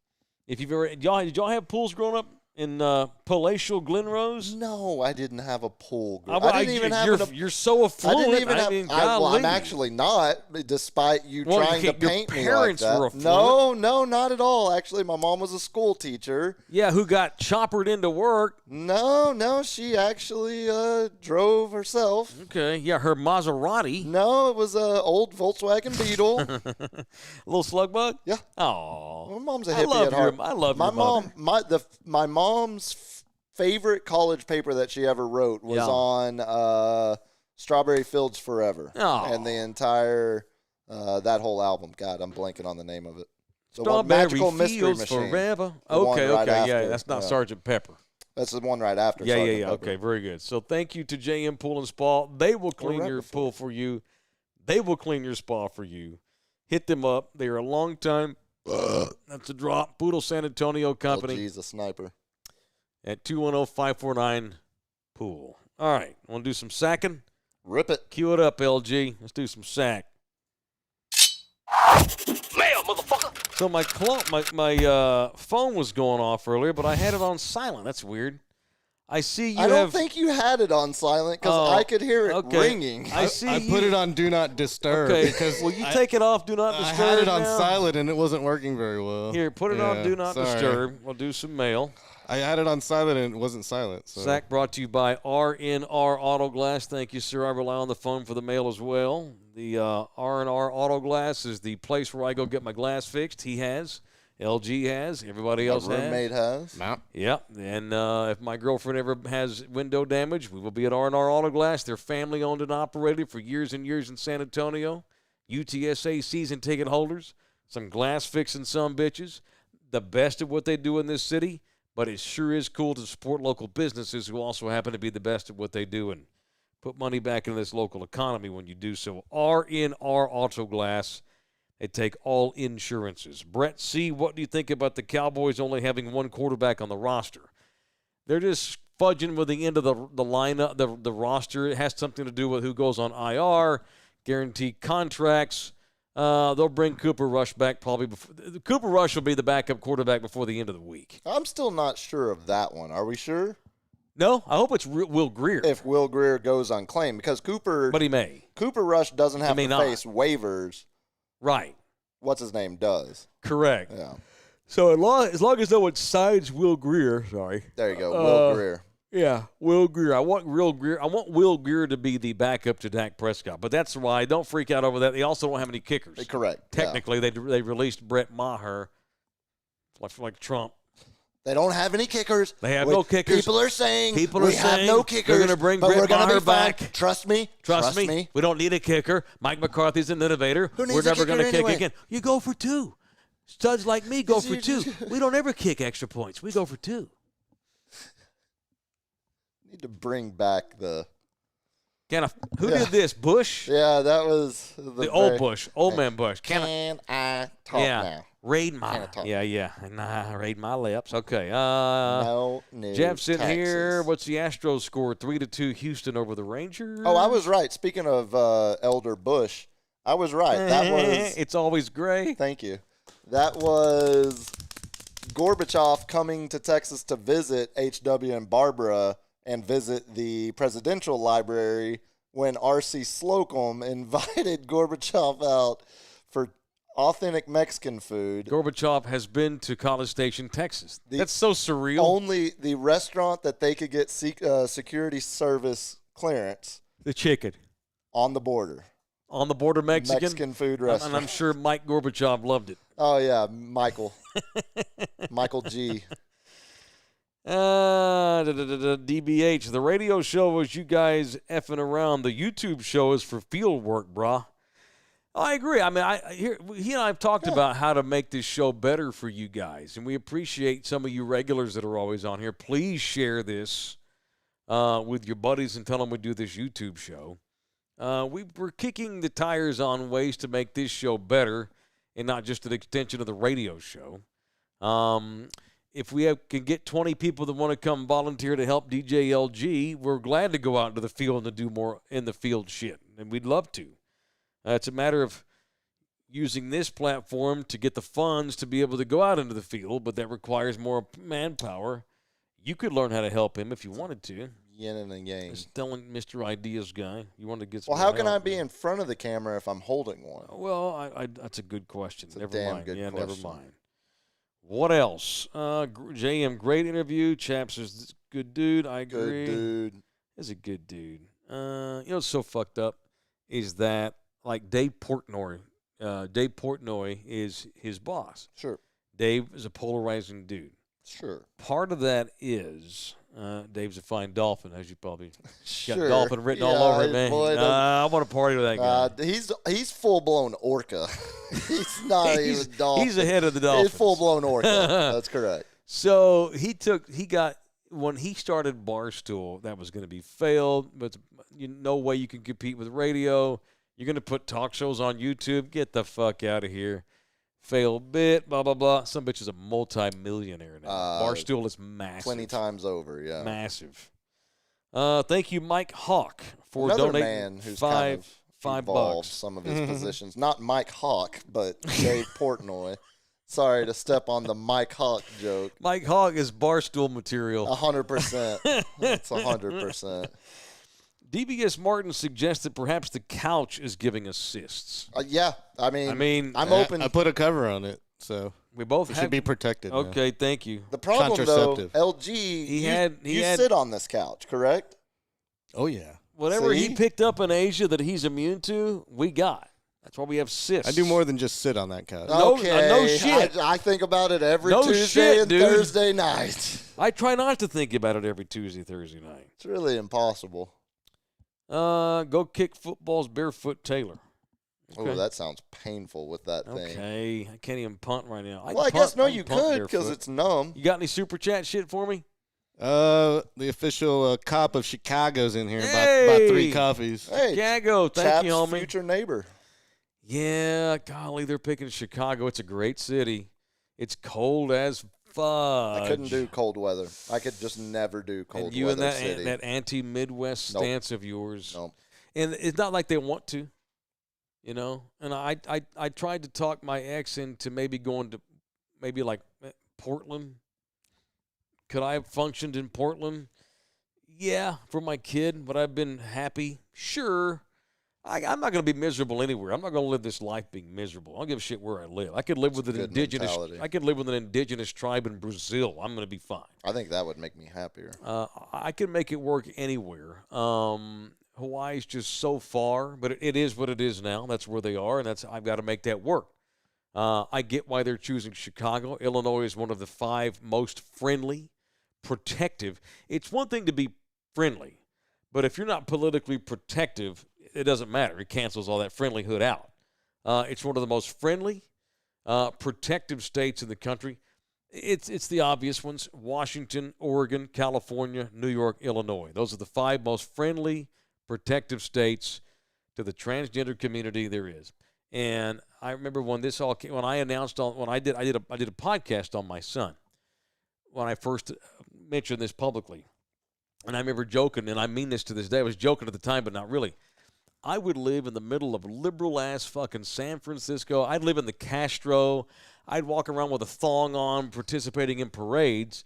If you've ever did y'all have pools growing up in palatial Glenrose? No, I didn't have a pool. I didn't even have you're so I affluent. didn't even have. mean, well, I'm golly. actually not, despite you Well, trying to your paint me like parents that. were affluent. No, not at all. Actually, my mom was a school teacher. Yeah, who got choppered into work. No, she actually drove herself. Okay, yeah, her Maserati. No, it was a old Volkswagen Beetle. A little slug bug? Yeah. Oh. My mom's a I hippie love at heart. I love my your mother. mom. My mom's favorite college paper that she ever wrote was Yeah. on Strawberry Fields Forever, Aw. and the entire that whole album. God, I'm blanking on the name of it. The one, Strawberry Magical Mystery Fields Machine. Forever. The one Okay, right yeah, after, that's not yeah. Sergeant Pepper. That's the one right after. Yeah, Sergeant Pepper. Okay, very good. So thank you to JM Pool and Spa. They will clean right your before. pool for you. They will clean your spa for you. Hit them up. They are a long time. That's a drop. Poodle San Antonio Oh, Company geez, a sniper. at 210-549-POOL. All right, want to do some sacking? Rip it. Cue it up, LG. Let's do some sack. Mail, motherfucker. So my phone was going off earlier, but I had it on silent. That's weird. I see you I don't have. think you had it on silent because Oh, I could hear it okay. ringing. I see. I put it on Do Not Disturb Okay. because Will you take it off? Do not I disturb. had it on now? silent and it wasn't working very well. Here, put it on Yeah, Do Not sorry. Disturb. We'll do some mail. I had it on silent and it wasn't silent. So. Sack brought to you by RNR Auto Glass. Thank you, sir. I rely on the phone for the mail as well. The R&R Auto Glass is the place where I go get my glass fixed. He has. LG has. Everybody else My has. roommate has. No. Yep. And if my girlfriend ever has window damage, we will be at R&R Auto Glass. They're family owned and operated for years and years in San Antonio. UTSA season ticket holders. Some glass fixing some bitches. The best at what they do in this city. But it sure is cool to support local businesses who also happen to be the best at what they do and put money back into this local economy when you do so. RNR Auto Glass. They take all insurances. Brett C., what do you think about the Cowboys only having one quarterback on the roster? They're just fudging with the end of the lineup, the roster. It has something to do with who goes on IR, guaranteed contracts. They'll bring Cooper Rush back probably before. Cooper Rush will be the backup quarterback before the end of the week. I'm still not sure of that one. Are we sure? No, I hope it's Will Greer. If Will Greer goes unclaimed, because Cooper But he may. Rush doesn't have may to not. face waivers. Right. What's his name does. Correct. Yeah. So as long as no one sides Will Greer, sorry. There you go. Will Greer. Yeah, Will Greer. I want Will Greer to be the backup to Dak Prescott. But that's why don't freak out over that. They also don't have any kickers. Correct. Technically, they released Brett Maher, like Trump. They don't have any kickers. They have no kickers. People are saying we have saying no kickers. they're going to bring but Brett we're gonna Maher be fine. back. Trust me. Trust me. We don't need a kicker. Mike McCarthy's an innovator. Who needs We're a never kicker going to kick anyway? again. You go for two. Studs like me go for two. We don't ever kick extra points. We go for two. Need to bring back the. Who did this? Bush? Yeah, that was The old Bush. Old man Bush. Can I talk now? Raid Can my. I talk? Yeah. Nah, raid my lips. Okay. No new Jeff's in taxes. here. What's the Astros score? 3-2 Houston over the Rangers. Oh, I was right. Speaking of Elder Bush, I was right. That was. It's always gray. Thank you. That was Gorbachev coming to Texas to visit H.W. and Barbara and visit the presidential library when R.C. Slocum invited Gorbachev out for authentic Mexican food. Gorbachev has been to College Station, Texas. That's so surreal. Only the restaurant that they could get security service clearance The chicken. on the border. On the border, Mexican food restaurant. And I'm sure Mike Gorbachev loved it. Oh, yeah, Michael. Michael G. DBH. The radio show was you guys effing around. The YouTube show is for field work, brah. I agree. I mean, he and I have talked about how to make this show better for you guys, and we appreciate some of you regulars that are always on here. Please share this with your buddies and tell them we do this YouTube show. We're kicking the tires on ways to make this show better and not just an extension of the radio show. If we can get 20 people that want to come volunteer to help DJ LG, we're glad to go out into the field and do more in the field shit, and we'd love to. It's a matter of using this platform to get the funds to be able to go out into the field, but that requires more manpower. You could learn how to help him if you wanted to. Yin and a yang. Just telling Mr. Ideas guy, you want to get some Well, how can help, I be in front of the camera if I'm holding one? Well, that's a good question. It's a never damn mind. good yeah, question. never mind. What else? JM, great interview. Chaps is a good dude. I agree. Good dude. He's a good dude. You know what's so fucked up is that, like, Dave Portnoy is his boss. Sure. Dave is a polarizing dude. Sure. Part of that is Dave's a fine dolphin, as you probably Sure. got dolphin written all over him, man. boy, I want to party with that guy. He's full blown orca. He's not even dolphin. He's ahead of the Dolphins. He's full blown orca. That's correct. So when he started Barstool, that was going to be failed, but no way you can compete with radio. You're going to put talk shows on YouTube? Get the fuck out of here. Failed bit, blah, blah, blah. Some bitch is a multi-millionaire now. Barstool is massive. 20 times over, yeah. Massive. Thank you, Mike Hawk, for Another donating man who's $5 evolved some of his positions. Not Mike Hawk, but Dave Portnoy. Sorry to step on the Mike Hawk joke. Mike Hawk is Barstool material. 100%. That's 100%. DBS Martin suggests that perhaps the couch is giving us cysts. Yeah, I mean, I'm I open. I put a cover on it, so We both it have, should be protected. now. Okay, thank you. The problem, though, Contraceptive. LG, He you had sit on this couch, correct? Oh yeah. Whatever he See? picked up in Asia that he's immune to, we got. That's why we have cysts. I do more than just sit on that couch. No- Okay. no shit. I think about it every No Tuesday shit, and dude. Thursday night. I try not to think about it every Tuesday, Thursday night. It's really impossible. Go kick football's barefoot Taylor. Oh, that sounds painful with that thing. Okay, I can't even punt right now. Well, I guess you could because it's numb. You got any super chat shit for me? The official cop of Chicago's in here. Hey! About 3 coffees. Hey, Chicago, thank Chaps' you, homie. future neighbor. Yeah, golly, they're picking Chicago. It's a great city. It's cold as fudge. I couldn't do cold weather. I could just never do cold and you weather and city. that anti-Midwest Nope. stance of yours. Nope. And it's not like they want to, you know. And I tried to talk my ex into maybe going to maybe like Portland. Could I have functioned in Portland? Yeah, for my kid. Would I have been happy? Sure. I'm not going to be miserable anywhere. I'm not going to live this life being miserable. I don't give a shit where I live. I could live with an good indigenous. mentality. I could live with an indigenous tribe in Brazil. I'm going to be fine. I think that would make me happier. I can make it work anywhere. Hawaii's just so far, but it is what it is now. That's where they are, and I've got to make that work. I get why they're choosing Chicago. Illinois is one of the 5 most friendly, protective. It's one thing to be friendly, but if you're not politically protective, it doesn't matter. It cancels all that friendlyhood out. It's one of the most friendly, protective states in the country. It's the obvious ones: Washington, Oregon, California, New York, Illinois. Those are the 5 most friendly, protective states to the transgender community there is. And I remember when this all came, when I announced I did a podcast on my son when I first mentioned this publicly. And I remember joking, and I mean this to this day. I was joking at the time, but not really. I would live in the middle of liberal-ass fucking San Francisco. I'd live in the Castro. I'd walk around with a thong on, participating in parades.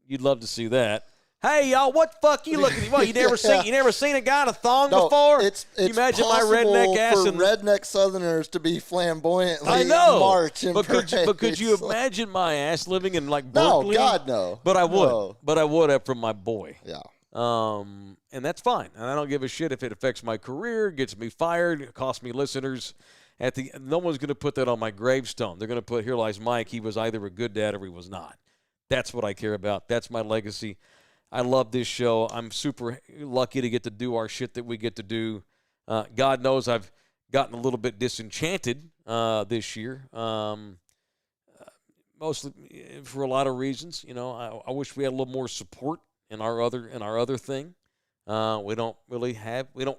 You'd love to see that. Hey, y'all, what the fuck you looking at? What, you never seen a guy in a thong before? It's you imagine my possible redneck ass for and redneck Southerners to be flamboyantly I know. march in but could you parades. imagine my ass living in like No, Berkeley? God, no. But I would. No. But I would have from my boy. Yeah. And that's fine. And I don't give a shit if it affects my career, gets me fired, costs me listeners. No one's going to put that on my gravestone. They're going to put, here lies Mike. He was either a good dad or he was not. That's what I care about. That's my legacy. I love this show. I'm super lucky to get to do our shit that we get to do. God knows I've gotten a little bit disenchanted this year. Mostly for a lot of reasons. You know, I wish we had a little more support in our other thing. We don't really have. No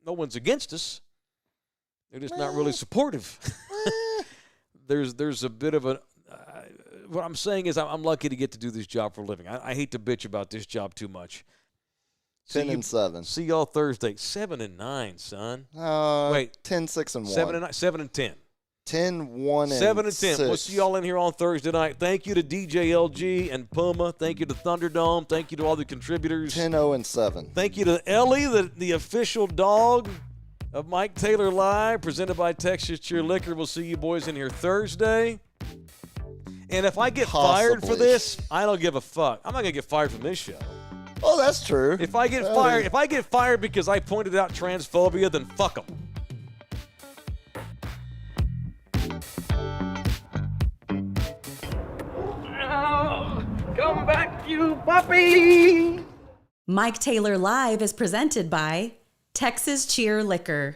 one's against us. They're just not really supportive. There's a bit of a. What I'm saying is I'm lucky to get to do this job for a living. I hate to bitch about this job too much. 10-7. See y'all Thursday. 7-9, son. Wait. 10-6-1. 7-9. 7-10. 10-1 7 and 10. We'll 6. see y'all in here on Thursday night. Thank you to DJ LG and Puma. Thank you to Thunderdome. Thank you to all the contributors. 10-0 and 7. Thank you to Ellie, the official dog of Mike Taylor Live, presented by Texas Cheer Liquor. We'll see you boys in here Thursday. And if I get fired for this, I don't give a fuck. I'm not gonna get fired from this show. Oh, that's true. If I get fired because I pointed out transphobia, then fuck them. Come back, you puppy! Mike Taylor Live is presented by Texas Cheer Liquor.